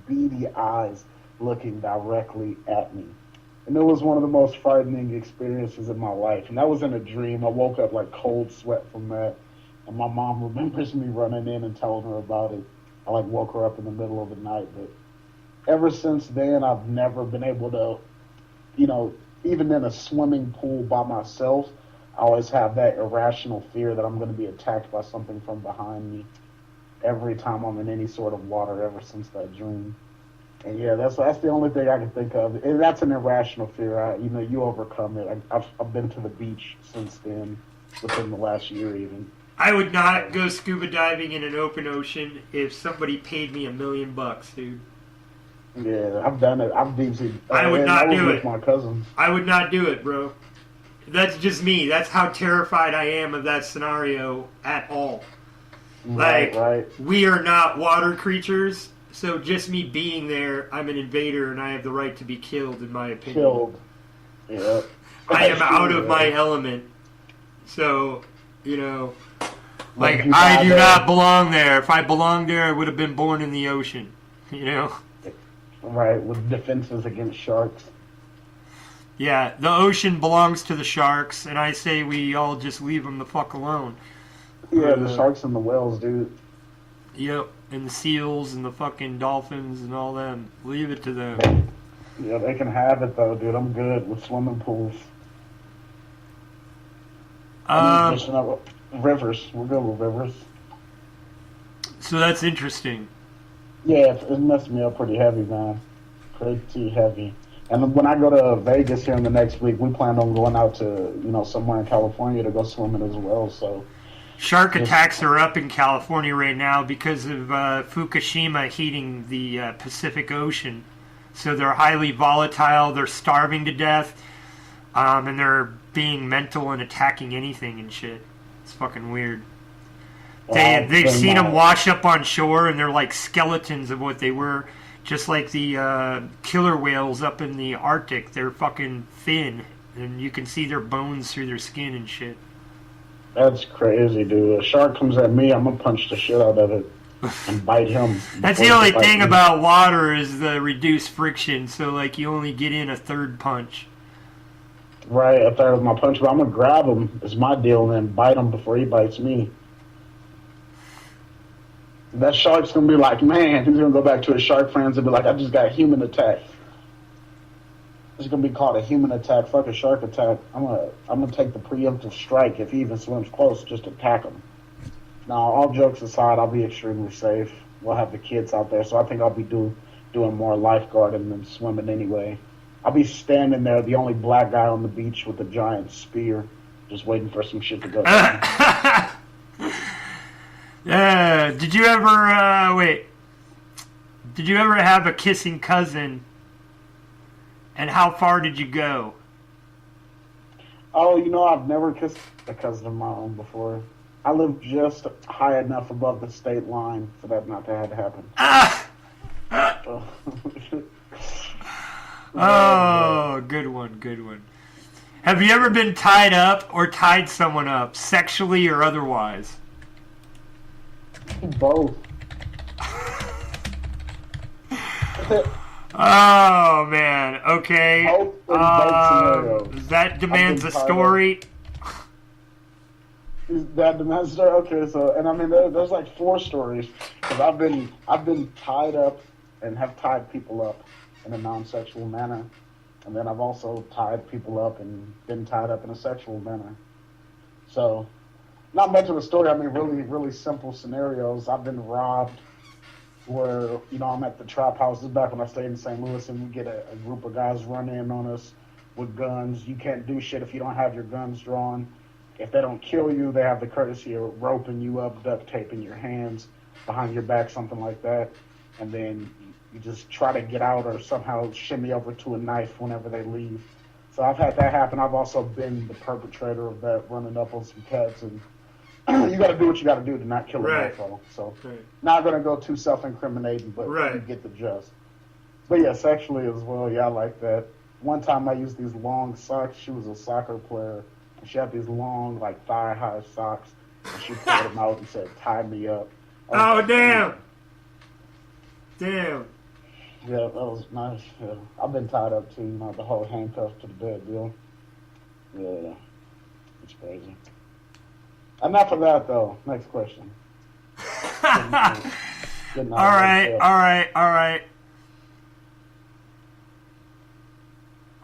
beady eyes looking directly at me. And it was one of the most frightening experiences in my life. And that was in a dream. I woke up like cold sweat from that. And my mom remembers me running in and telling her about it. I woke her up in the middle of the night. But ever since then, I've never been able to, even in a swimming pool by myself, I always have that irrational fear that I'm going to be attacked by something from behind me every time I'm in any sort of water ever since that dream. And yeah, that's the only thing I can think of. And that's an irrational fear. You overcome it. I've been to the beach since then, within the last year even. I would not go scuba diving in an open ocean if somebody paid me $1 million, dude. Yeah, I've done it. I've deep sea. I would not do it. With my cousins. I would not do it, bro. That's just me. That's how terrified I am of that scenario at all. Right. We are not water creatures, so just me being there, I'm an invader and I have the right to be killed, in my opinion. Yeah. I am out of my element. So, I do not belong there. If I belonged there, I would have been born in the ocean, Right, with defenses against sharks. Yeah, the ocean belongs to the sharks, and I say we all just leave them the fuck alone. Yeah, the sharks and the whales, dude. Yep, and the seals and the fucking dolphins and all them. Leave it to them. Yeah, they can have it though, dude. I'm good with swimming pools. Rivers. We're good with rivers. So that's interesting. Yeah, it messed me up pretty heavy, man. Pretty heavy. And when I go to Vegas here in the next week, we plan on going out to, somewhere in California to go swimming as well. So, shark attacks are up in California right now because of Fukushima heating the Pacific Ocean. So they're highly volatile. They're starving to death, and they're being mental and attacking anything and shit. It's fucking weird. They've seen them wash up on shore, and they're like skeletons of what they were. Just like the killer whales up in the Arctic, they're fucking thin, and you can see their bones through their skin and shit. That's crazy, dude. A shark comes at me, I'm gonna punch the shit out of it and bite him. That's the only thing about water is the reduced friction, so you only get in a third punch. Right, a third of my punch, but I'm gonna grab him, is my deal, and then bite him before he bites me. That shark's gonna be like, man, he's gonna go back to his shark friends and be like, I just got a human attack. It's gonna be called a human attack, fuck a shark attack. I'm gonna take the preemptive strike if he even swims close, just attack him. Now, all jokes aside, I'll be extremely safe. We'll have the kids out there, so I think I'll be doing more lifeguarding than swimming anyway. I'll be standing there, the only black guy on the beach with a giant spear, just waiting for some shit to go down. Did you ever, Did you ever have a kissing cousin? And how far did you go? Oh, I've never kissed a cousin of my own before. I live just high enough above the state line for that not to have to happen. Oh, good one. Have you ever been tied up or tied someone up, sexually or otherwise? Both. Oh, man. Okay. That demands a story. That demands a story? Okay, so, and I mean, there's like 4 stories. Because I've been tied up and have tied people up in a non-sexual manner. And then I've also tied people up and been tied up in a sexual manner. So, not much of a story. I mean, really, really simple scenarios. I've been robbed where, you know, I'm at the trap house. This is back when I stayed in St. Louis, and we get a group of guys run in on us with guns. You can't do shit if you don't have your guns drawn. If they don't kill you, they have the courtesy of roping you up, duct taping your hands behind your back, something like that. And then you just try to get out or somehow shimmy over to a knife whenever they leave. So I've had that happen. I've also been the perpetrator of that, running up on some cats. And you got to do what you got to do to not kill a mofo. So not going to go too self-incriminating, but you get the gist. But yeah, sexually as well. Yeah, I like that. One time I used these long socks. She was a soccer player. And she had these long, like, thigh-high socks. And she pulled them out and said, tie me up. Oh, damn. Damn. Yeah, that was nice. Yeah. I've been tied up too, you know, the whole handcuff to the bed deal. Yeah, it's crazy. Enough of that, though. Next question. All right.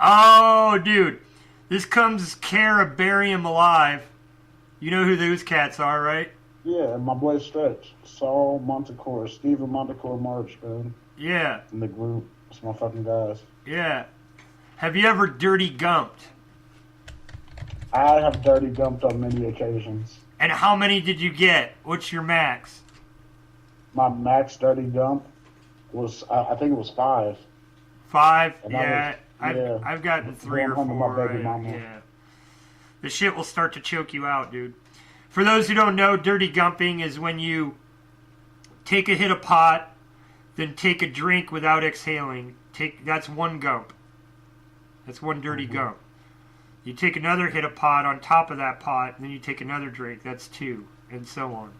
Oh, dude. This comes care of Bury 'Em Alive. You know who those cats are, right? Yeah, my boy Stretch. Saul Montecore, Stephen Montecore March, man. Yeah. In the group. It's my fucking guys. Yeah. Have you ever dirty gumped? I have dirty gumped on many occasions. And how many did you get? What's your max? My max dirty gump was, I think it was 5. 5? And Yeah. I've gotten 3 or 4. My baby mama. Yeah. The shit will start to choke you out, dude. For those who don't know, dirty gumping is when you take a hit of pot, then take a drink without exhaling. That's one gump. That's one dirty gump. You take another hit of pot on top of that pot, and then you take another drink. That's 2, and so on.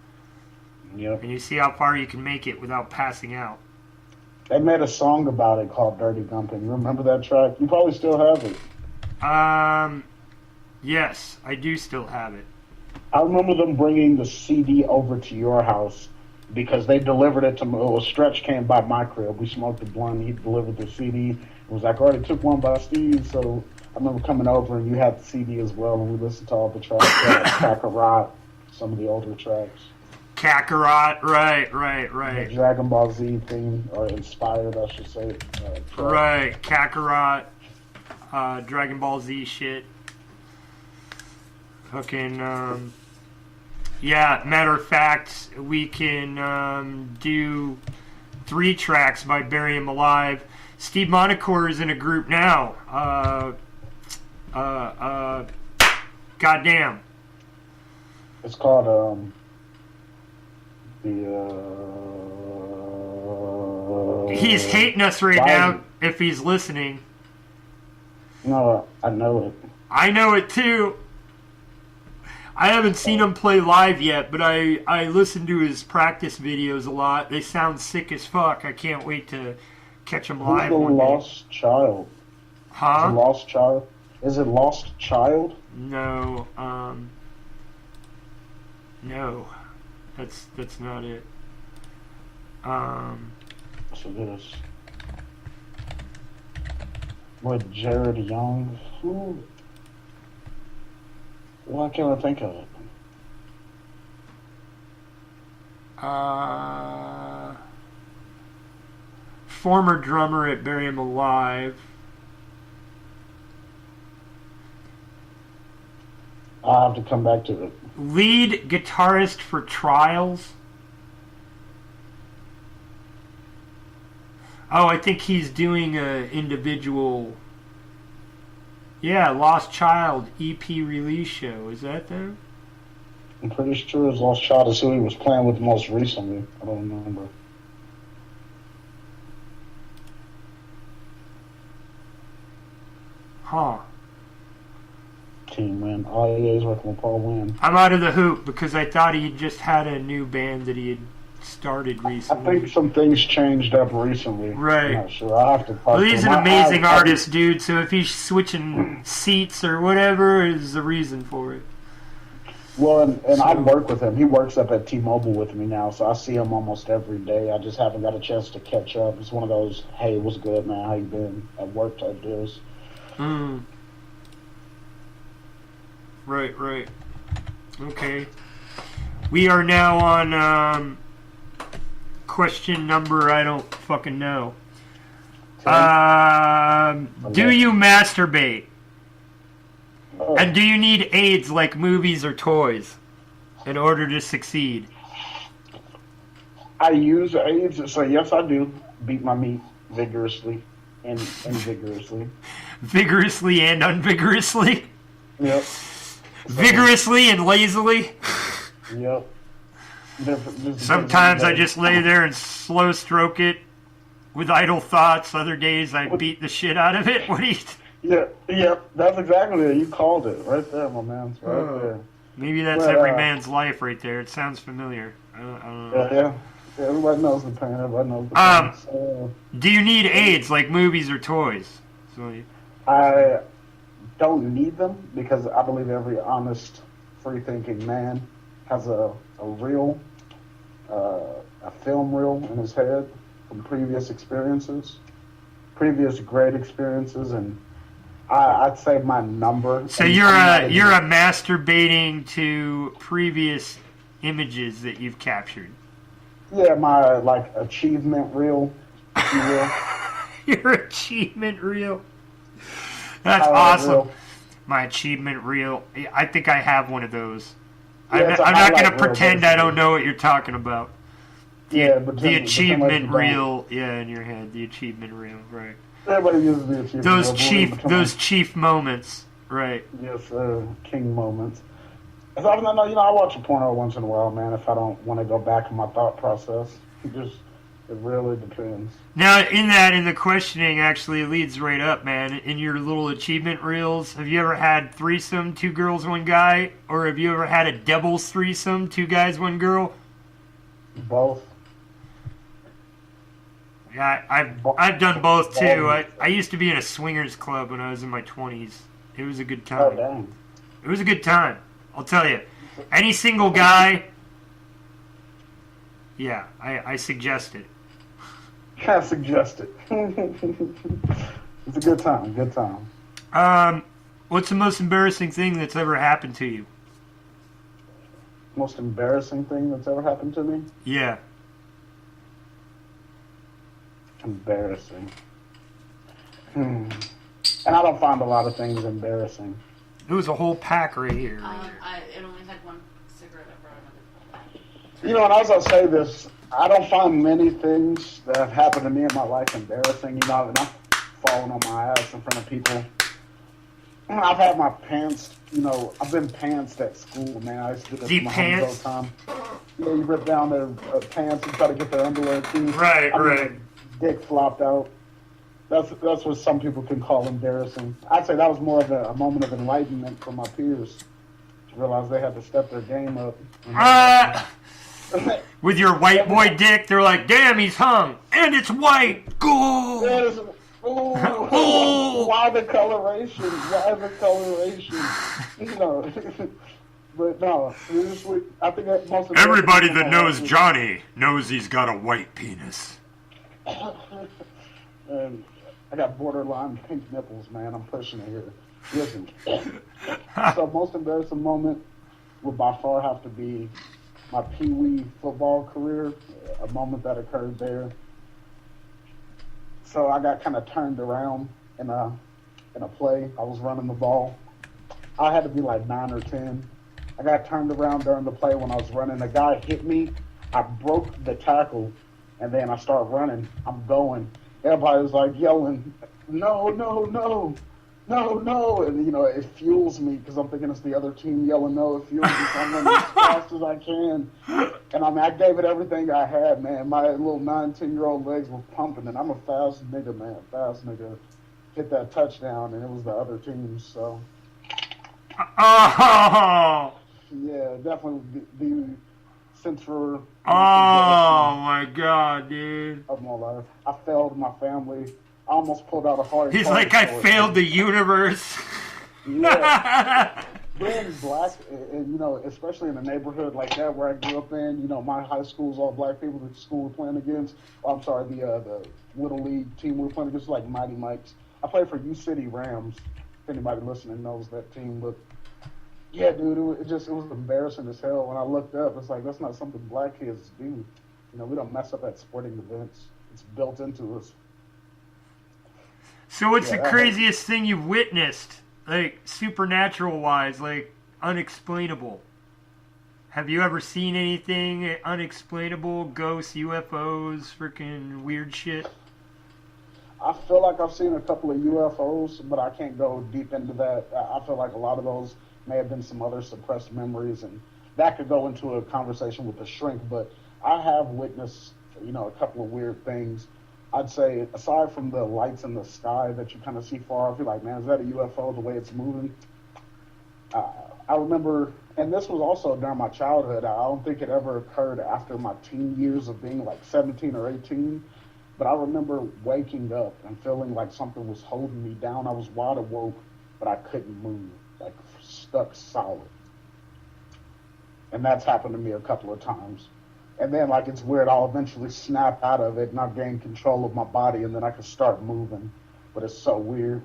Yep. And you see how far you can make it without passing out. They made a song about it called Dirty Gumping. You remember that track? You probably still have it. Yes, I do still have it. I remember them bringing the CD over to your house because they delivered it to me. Well, Stretch came by my crib. We smoked a blunt. He delivered the CD. It was like, I already took one by Steve. So I remember coming over and you had the CD as well, and we listened to all the tracks. Kakarot, some of the older tracks. Kakarot, right. The Dragon Ball Z theme, or inspired, I should say. Right, Kakarot, Dragon Ball Z shit. Fucking, yeah, matter of fact, we can do 3 tracks by Bury 'Em Alive. Steve Monacore is in a group now. Goddamn. It's called, He's hating us right now if he's listening. No, I know it. I know it too. I haven't seen him play live yet, but I listen to his practice videos a lot. They sound sick as fuck. I can't wait to catch him live. Who's the Lost Child? Huh? Is it Lost Child? Is it Lost Child? No, no. That's not it. So this. What, Jared Young? Who? Why can't I think of it? Former drummer at Bury 'Em Alive. I'll have to come back to it. Lead guitarist for Trials. Oh, I think he's doing a individual. Yeah, Lost Child EP release show. Is that them? I'm pretty sure his Lost Child is who he was playing with most recently. I don't remember. Huh. team, man. All he is working with Paul Wynn. I'm out of the hoop because I thought he just had a new band that he had started recently. I think some things changed up recently. Right. I'm not sure. I'll have to talk Well, to he's him. an amazing artist, dude, so if he's switching seats or whatever, is the reason for it. Well, and I work with him. He works up at T-Mobile with me now, so I see him almost every day. I just haven't got a chance to catch up. It's one of those, hey, what's good, man? How you been? At work type deals. Right. Okay. We are now on question number I don't fucking know. Do you masturbate? Oh. And do you need aids like movies or toys in order to succeed? I use aids, so yes, I do. Beat my meat vigorously and vigorously. Vigorously and unvigorously? Yep. Vigorously and lazily? Yep. Sometimes I just lay there and slow stroke it with idle thoughts. Other days I beat the shit out of it. What do you... Yeah, that's exactly it. You called it right there, my man. It's right there. Maybe that's every man's life right there. It sounds familiar. I don't know. Yeah. Everybody knows the pain. Everybody knows the pain. Do you need aids like movies or toys? I don't need them because I believe every honest, free-thinking man has a reel, a film reel in his head from previous experiences, previous great experiences, and I'd say my number. So you're a masturbating to previous images that you've captured. Yeah, my achievement reel, if you will. Your achievement reel. That's awesome. Reel. My achievement reel. I think I have one of those. Yeah, I'm not going to pretend I don't know what you're talking about. The achievement reel. Yeah, in your head, the achievement reel. Right. Everybody uses the achievement. Those chief moments, right? Yes, king moments. I watch a porno once in a while, man. If I don't want to go back in my thought process, it really depends. Now, in the questioning, actually, it leads right up, man. In your little achievement reels, have you ever had threesome, 2 girls, 1 guy, or have you ever had a doubles threesome, 2 guys, 1 girl? Both. Yeah, I've done both too. I used to be in a swingers club when I was in my 20s. It was a good time. Oh, dang. It was a good time. I'll tell you. Any single guy, yeah, I suggest it. I suggest it. It's a good time. What's the most embarrassing thing that's ever happened to you? Most embarrassing thing that's ever happened to me? Yeah. Embarrassing. And I don't find a lot of things embarrassing. There was a whole pack right here. It only had 1 cigarette. I brought another. You know, and as I say this, I don't find many things that have happened to me in my life embarrassing. You know, and I'm falling on my ass in front of people. I've had my pants, I've been pantsed at school, man. I used to do this my homies all the time. You rip down their pants and try to get their underwear too. Right. Dick flopped out. That's what some people can call embarrassing. I'd say that was more of a moment of enlightenment for my peers to realize they had to step their game up. With your white boy dick, they're like, damn, he's hung. And it's white. Go! Why the coloration? But no, I think that most of everybody that knows Johnny knows he's got a white penis. And I got borderline pink nipples, man. I'm pushing it here. Listen. So most embarrassing moment would by far have to be my Pee-wee football career, a moment that occurred there. So I got kind of turned around in a play. I was running the ball. I had to be like 9 or 10. I got turned around during the play when I was running. A guy hit me. I broke the tackle, and then I started running. I'm going. Everybody was like yelling, no. And, it fuels me because I'm thinking it's the other team yelling no. It fuels me. So I'm running as fast as I can. And I gave it everything I had, man. My little 9-10-year-old legs were pumping, and I'm a fast nigga, man. Fast nigga. Hit that touchdown, and it was the other team, so. Oh! Yeah, definitely the censor. Oh my God, dude! Of my life, I failed my family. I almost pulled out a heart. He's like, I failed the universe. Yeah. Being black, and you know, especially in a neighborhood like that where I grew up in, you know, my high school's all black people. The school we're playing against, the little league team we're playing against, like Mighty Mikes. I played for U City Rams. If anybody listening knows that team, but yeah, dude, it was embarrassing as hell. When I looked up, it's like that's not something black kids do. You know, we don't mess up at sporting events. It's built into us. So what's the craziest thing you've witnessed? Like, supernatural-wise, like, unexplainable. Have you ever seen anything unexplainable? Ghosts, UFOs, freaking weird shit? I feel like I've seen a couple of UFOs, but I can't go deep into that. I feel like a lot of those may have been some other suppressed memories, and that could go into a conversation with a shrink, but I have witnessed, you know, a couple of weird things. I'd say, aside from the lights in the sky that you kind of see far off, you're like, man, is that a UFO, the way it's moving? I remember, and this was also during my childhood. I don't think it ever occurred after my teen years of being like 17 or 18, but I remember waking up and feeling like something was holding me down. I was wide awoke, but I couldn't move, like stuck solid. And that's happened to me a couple of times. And then, like, it's weird, I'll eventually snap out of it and I'll gain control of my body and then I can start moving. But it's so weird.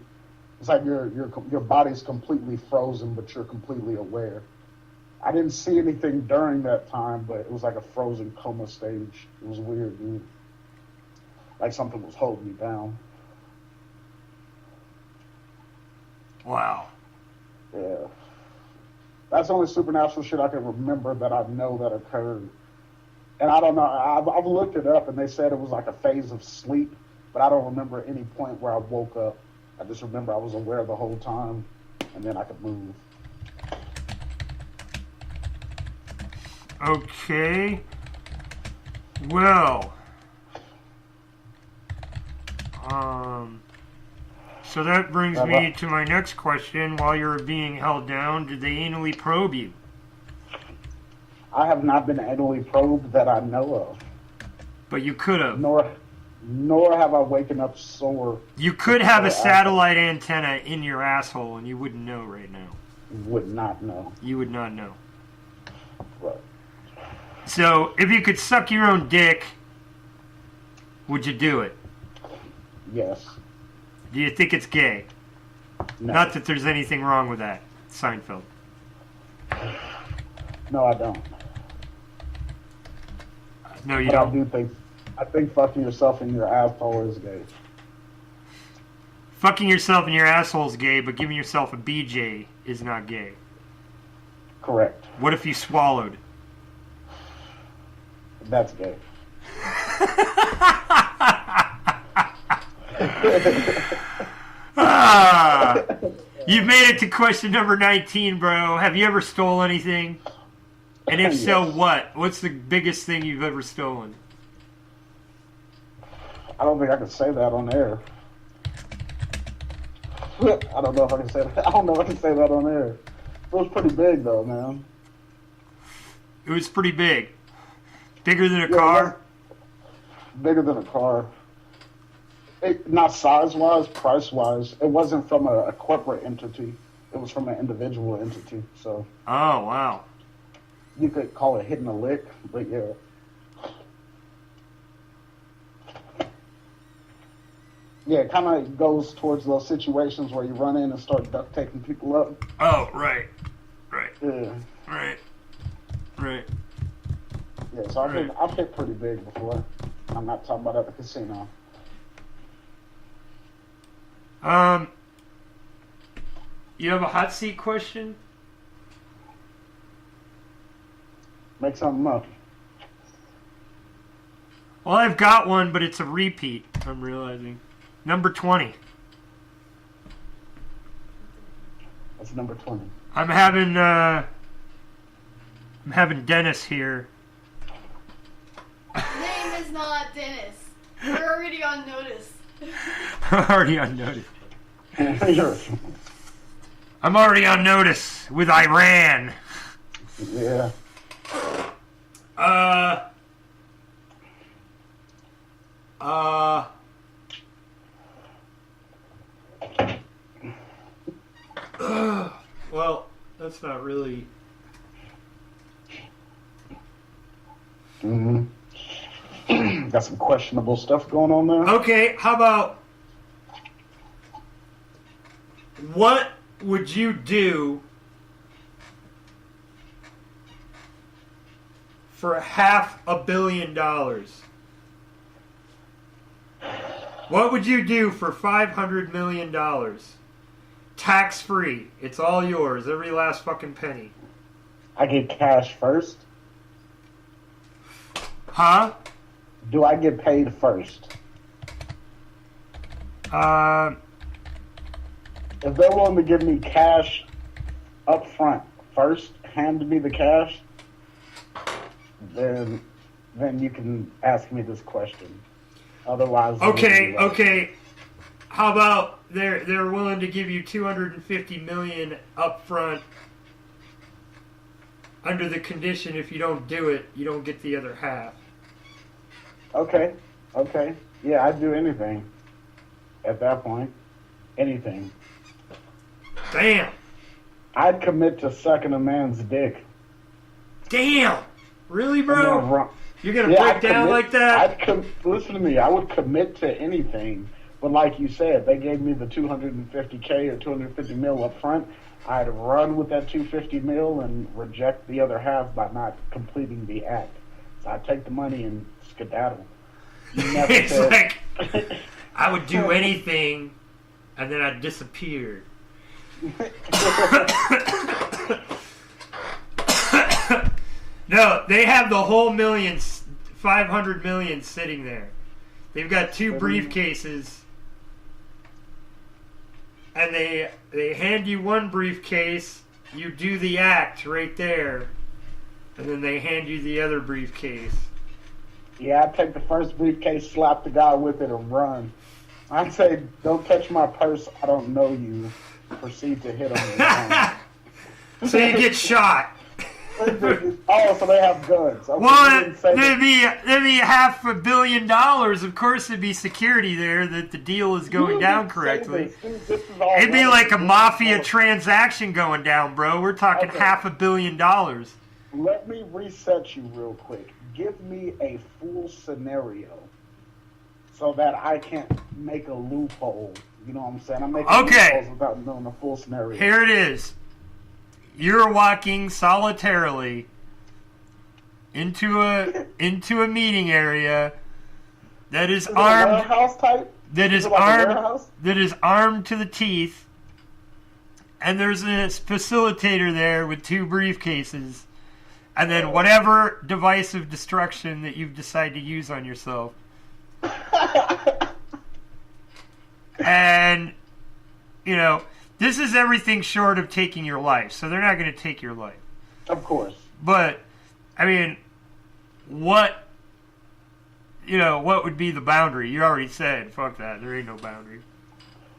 It's like your body's completely frozen, but you're completely aware. I didn't see anything during that time, but it was like a frozen coma stage. It was weird, dude. Like something was holding me down. Wow. Yeah. That's the only supernatural shit I can remember that I know that occurred. And I don't know, I've looked it up and they said it was like a phase of sleep, but I don't remember any point where I woke up. I just remember I was aware the whole time and then I could move. Okay. Well. So that brings me to my next question. While you were being held down, did they anally probe you? I have not been anally probed that I know of. But you could have. Nor have I waken up sore. You could have a satellite antenna in your asshole and you wouldn't know right now. Would not know. You would not know. Right. So, if you could suck your own dick, would you do it? Yes. Do you think it's gay? No. Not that there's anything wrong with that, Seinfeld. No, I don't. No, you don't. I think fucking yourself in your asshole is gay. Fucking yourself in your asshole is gay, but giving yourself a BJ is not gay. Correct. What if you swallowed? That's gay. You've made it to question number 19, bro. Have you ever stole anything? And if so, what? What's the biggest thing you've ever stolen? I don't think I can say that on air. I don't know if I can say that. I don't know if I can say that on air. It was pretty big, though, man. It was pretty big. Bigger than a car? Bigger than a car. Not size-wise, price-wise. It wasn't from a corporate entity. It was from an individual entity. So. Oh, wow. You could call it hitting a lick, but yeah. Yeah, it kind of goes towards those situations where you run in and start duct taping people up. Oh, right. Right. Yeah. Right. Right. Yeah, so I've hit pretty big before. I'm not talking about at the casino. You have a hot seat question? Make something up. Well, I've got one, but it's a repeat, I'm realizing. Number 20. That's number 20. I'm having Dennis here. Name is not Dennis. We're already on notice. Already on notice. I'm already on notice with Iran. Yeah. Well, that's not really... Got some questionable stuff going on there. Okay, how about... What would you do for $500 million? What would you do for $500 million? Tax free. It's all yours. Every last fucking penny. I get cash first? Huh? Do I get paid first? If they're willing to give me cash up front first, hand me the cash, then you can ask me this question. Otherwise, okay. How about they're willing to give you $250 million up front under the condition if you don't do it, you don't get the other half. Okay. Yeah, I'd do anything at that point. Anything. Damn. I'd commit to sucking a man's dick. Damn. Really, bro? You're going to break down like that? Listen to me. I would commit to anything. But like you said, they gave me the $250K or $250 mil up front. I'd run with that $250 mil and reject the other half by not completing the act. So I'd take the money and skedaddle. It's like, I would do anything, and then I'd disappear. No, they have the whole $500 million sitting there. They've got two briefcases, and they hand you one briefcase, you do the act right there, and then they hand you the other briefcase. Yeah, I'd take the first briefcase, slap the guy with it, and run. I'd say, don't touch my purse, I don't know you. Proceed to hit him. So you get shot. Oh, so they have guns. Okay, well, there'd be $500 million. Of course, there'd be security there that the deal is going down correctly. It'd be like a mafia transaction going down, bro. We're talking $500 million. Let me reset you real quick. Give me a full scenario so that I can't make a loophole. You know what I'm saying? I'm making loopholes without knowing the full scenario. Here it is. You're walking solitarily into a meeting area that is armed. A warehouse type? That is armed. That is armed to the teeth, and there's a facilitator there with two briefcases, and then whatever device of destruction that you've decided to use on yourself. And, you know, this is everything short of taking your life, so they're not going to take your life. Of course. But, I mean, what would be the boundary? You already said, fuck that, there ain't no boundary.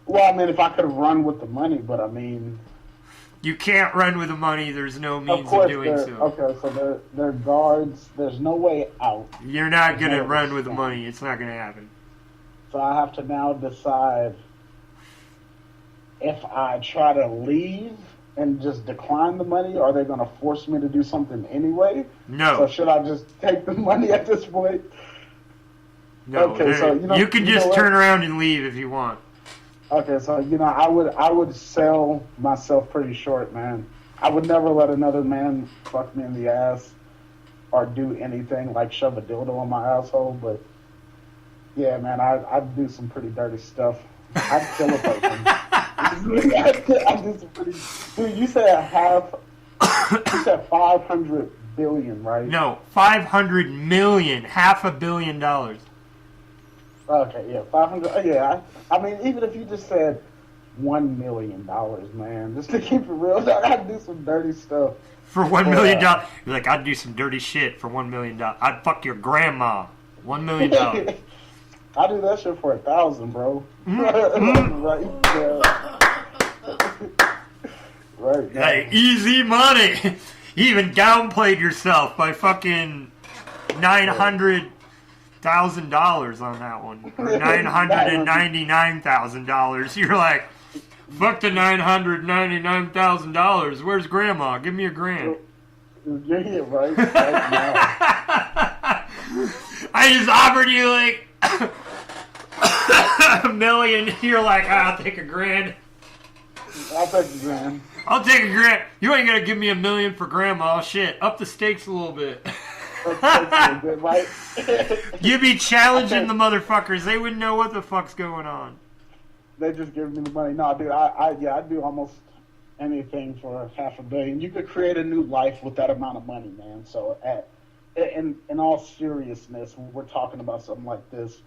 Well, I mean, if I could run with the money, but I mean... You can't run with the money, there's no means of doing so. Okay, so they're guards, there's no way out. You're not going to run with the money, it's not going to happen. So I have to now decide if I try to leave and just decline the money, are they going to force me to do something anyway? No. So should I just take the money at this point? No. Okay, so you can just turn around and leave if you want. Okay, so I would sell myself pretty short, man. I would never let another man fuck me in the ass or do anything like shove a dildo on my asshole, but yeah, man, I'd do some pretty dirty stuff. I'd kill a person. I'd do some pretty... Dude, you said you said 500 billion, right? No, 500 million, $500 million. Okay, yeah, 500. Yeah, I mean, even if you just said $1 million, man, just to keep it real, I'd do some dirty stuff. For $1 million? You're like, I'd do some dirty shit for $1 million. I'd fuck your grandma. $1 million. I do that shit for 1,000, bro. Right? Yeah. Right. Like, easy money. You even downplayed yourself by fucking $900,000 on that one. Or $999,000. You're like, fuck the $999,000. Where's grandma? Give me $1,000. Yeah, right. I just offered you like $1 million. You're like, I'll take $1,000. I'll take $1,000. I'll take $1,000. You ain't gonna give me $1 million for grandma. Shit, up the stakes a little bit. You be challenging the motherfuckers. They wouldn't know what the fuck's going on. They just give me the money. No, dude, I'd do almost anything for $500 million. You could create a new life with that amount of money, man. So, in all seriousness, when we're talking about something like this,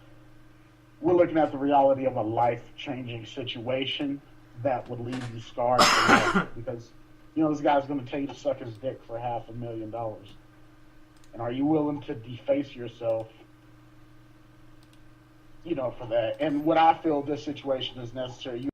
we're looking at the reality of a life-changing situation that would leave you scarred for life. Because, you know, this guy's going to tell you to suck his dick for $500,000. And are you willing to deface yourself, you know, for that? And what I feel this situation is necessary,